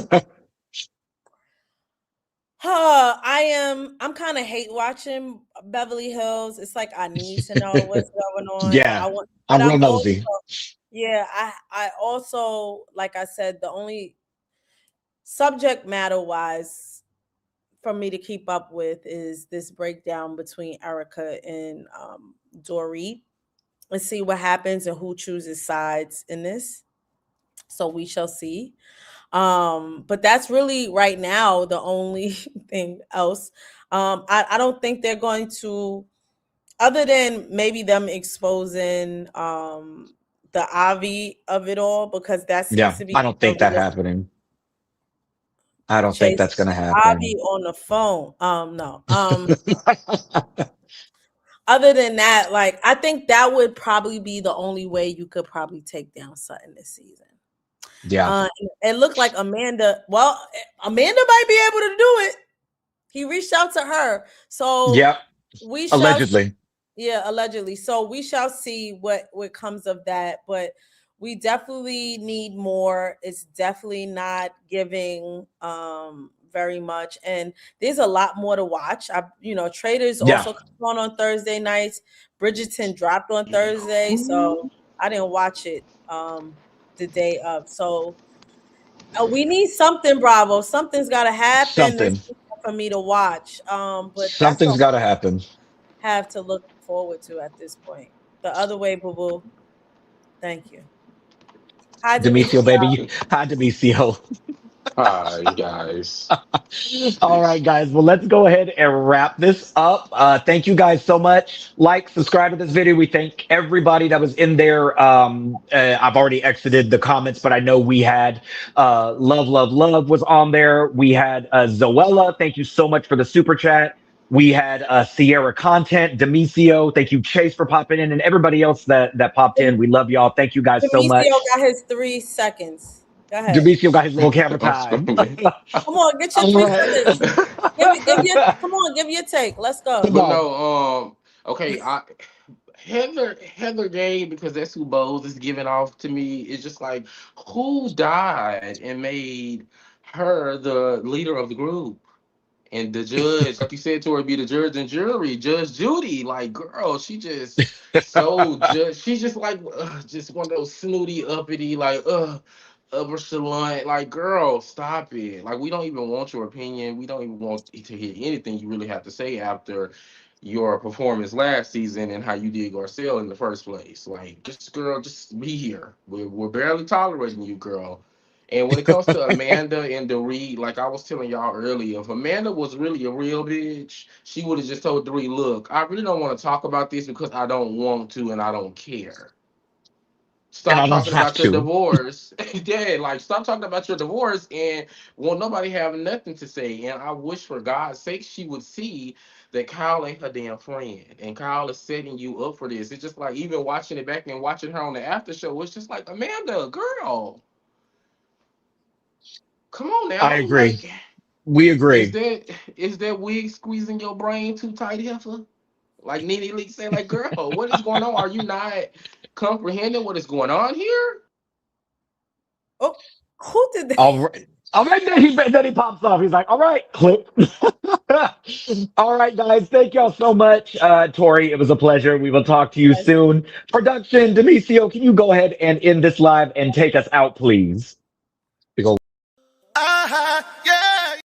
kind of hate watching Beverly Hills. It's like I need to know what's going on. Yeah, But I'm real I'm also, nosy. yeah, I also, like I said, the only subject matter wise for me to keep up with is this breakdown between Erica and Dorit. Let's see what happens and who chooses sides in this. So we shall see. But that's really right now the only thing else. I don't think they're going to, other than maybe them exposing the Avi of it all, because that seems Yeah, to be I don't the think that real happening. I don't think Chase. that's gonna Avi happen. on the phone. No. Other than that, like I think that would probably be the only way you could probably take down Sutton this season. Yeah. It looked like Amanda. Well, Amanda might be able to do it. He reached out to her, so Yep. we shall. Allegedly. Yeah, allegedly. So we shall see what comes of that. But we definitely need more. It's definitely not giving very much, and there's a lot more to watch. Traders Yeah. also come on Thursday nights. Bridgerton dropped on Thursday, so I didn't watch it the day of. So we need something, Bravo. Something's got to happen this Something. weekend for me to watch. But that's Something's all got to happen. have to look forward to at this point. The other way, boo boo. Thank you. Hi, Demisio, Demetria. baby. Hi, Demisio. Hi, guys. All right, guys. Well, let's go ahead and wrap this up. Thank you guys so much. Like, subscribe to this video. We thank everybody that was in there. I've already exited the comments, but I know we had Love, Love, Love was on there. We had Zoella. Thank you so much for the super chat. We had Sierra Content, Demisio. Thank you, Chase, for popping in, and everybody else that popped in. We love y'all. Thank you guys so Demisio much. got his 3 seconds. Go ahead. Demisio got his little camera I'm time. screaming. Come on, get your All three right. seconds. Give your come on, give your take. Let's Come go. But on. no, okay, Heather Gay, because that's who Bose is giving off to me. It's just like, who died and made her the leader of the group? And the judge, like you said, to her be the judge and jury, Judge Judy, like girl, she just so just she's just like just one of those snooty, uppity, like upper salon, like girl, stop it. Like we don't even want your opinion. We don't even want to hear anything you really have to say after your performance last season and how you did Garcelle in the first place. Like, just girl, just be here. We're barely tolerating you, girl. And when it comes to Amanda and Dorit, like I was telling y'all earlier, if Amanda was really a real bitch, she would have just told Dorit, look, I really don't want to talk about this because I don't want to and I don't care. And Stop I don't talking have about your to. divorce. Yeah, like stop talking about your divorce and won't nobody have nothing to say. And I wish for God's sake she would see that Kyle ain't her damn friend. And Kyle is setting you up for this. It's just like even watching it back and watching her on the after show, it's just like Amanda, girl, come on I now. agree. Like, We is agree. that is that wig squeezing your brain too tight, heifer? Like Nene Leak say, like, girl, what is going on? Are you not comprehending what is going on here? Oh, who did that? All right. All right, then he pops off. He's like, all right, click. All right, guys. Thank y'all so much. Tori, it was a pleasure. We will talk to you soon. Production, Demisio, can you go ahead and end this live and take us out, please?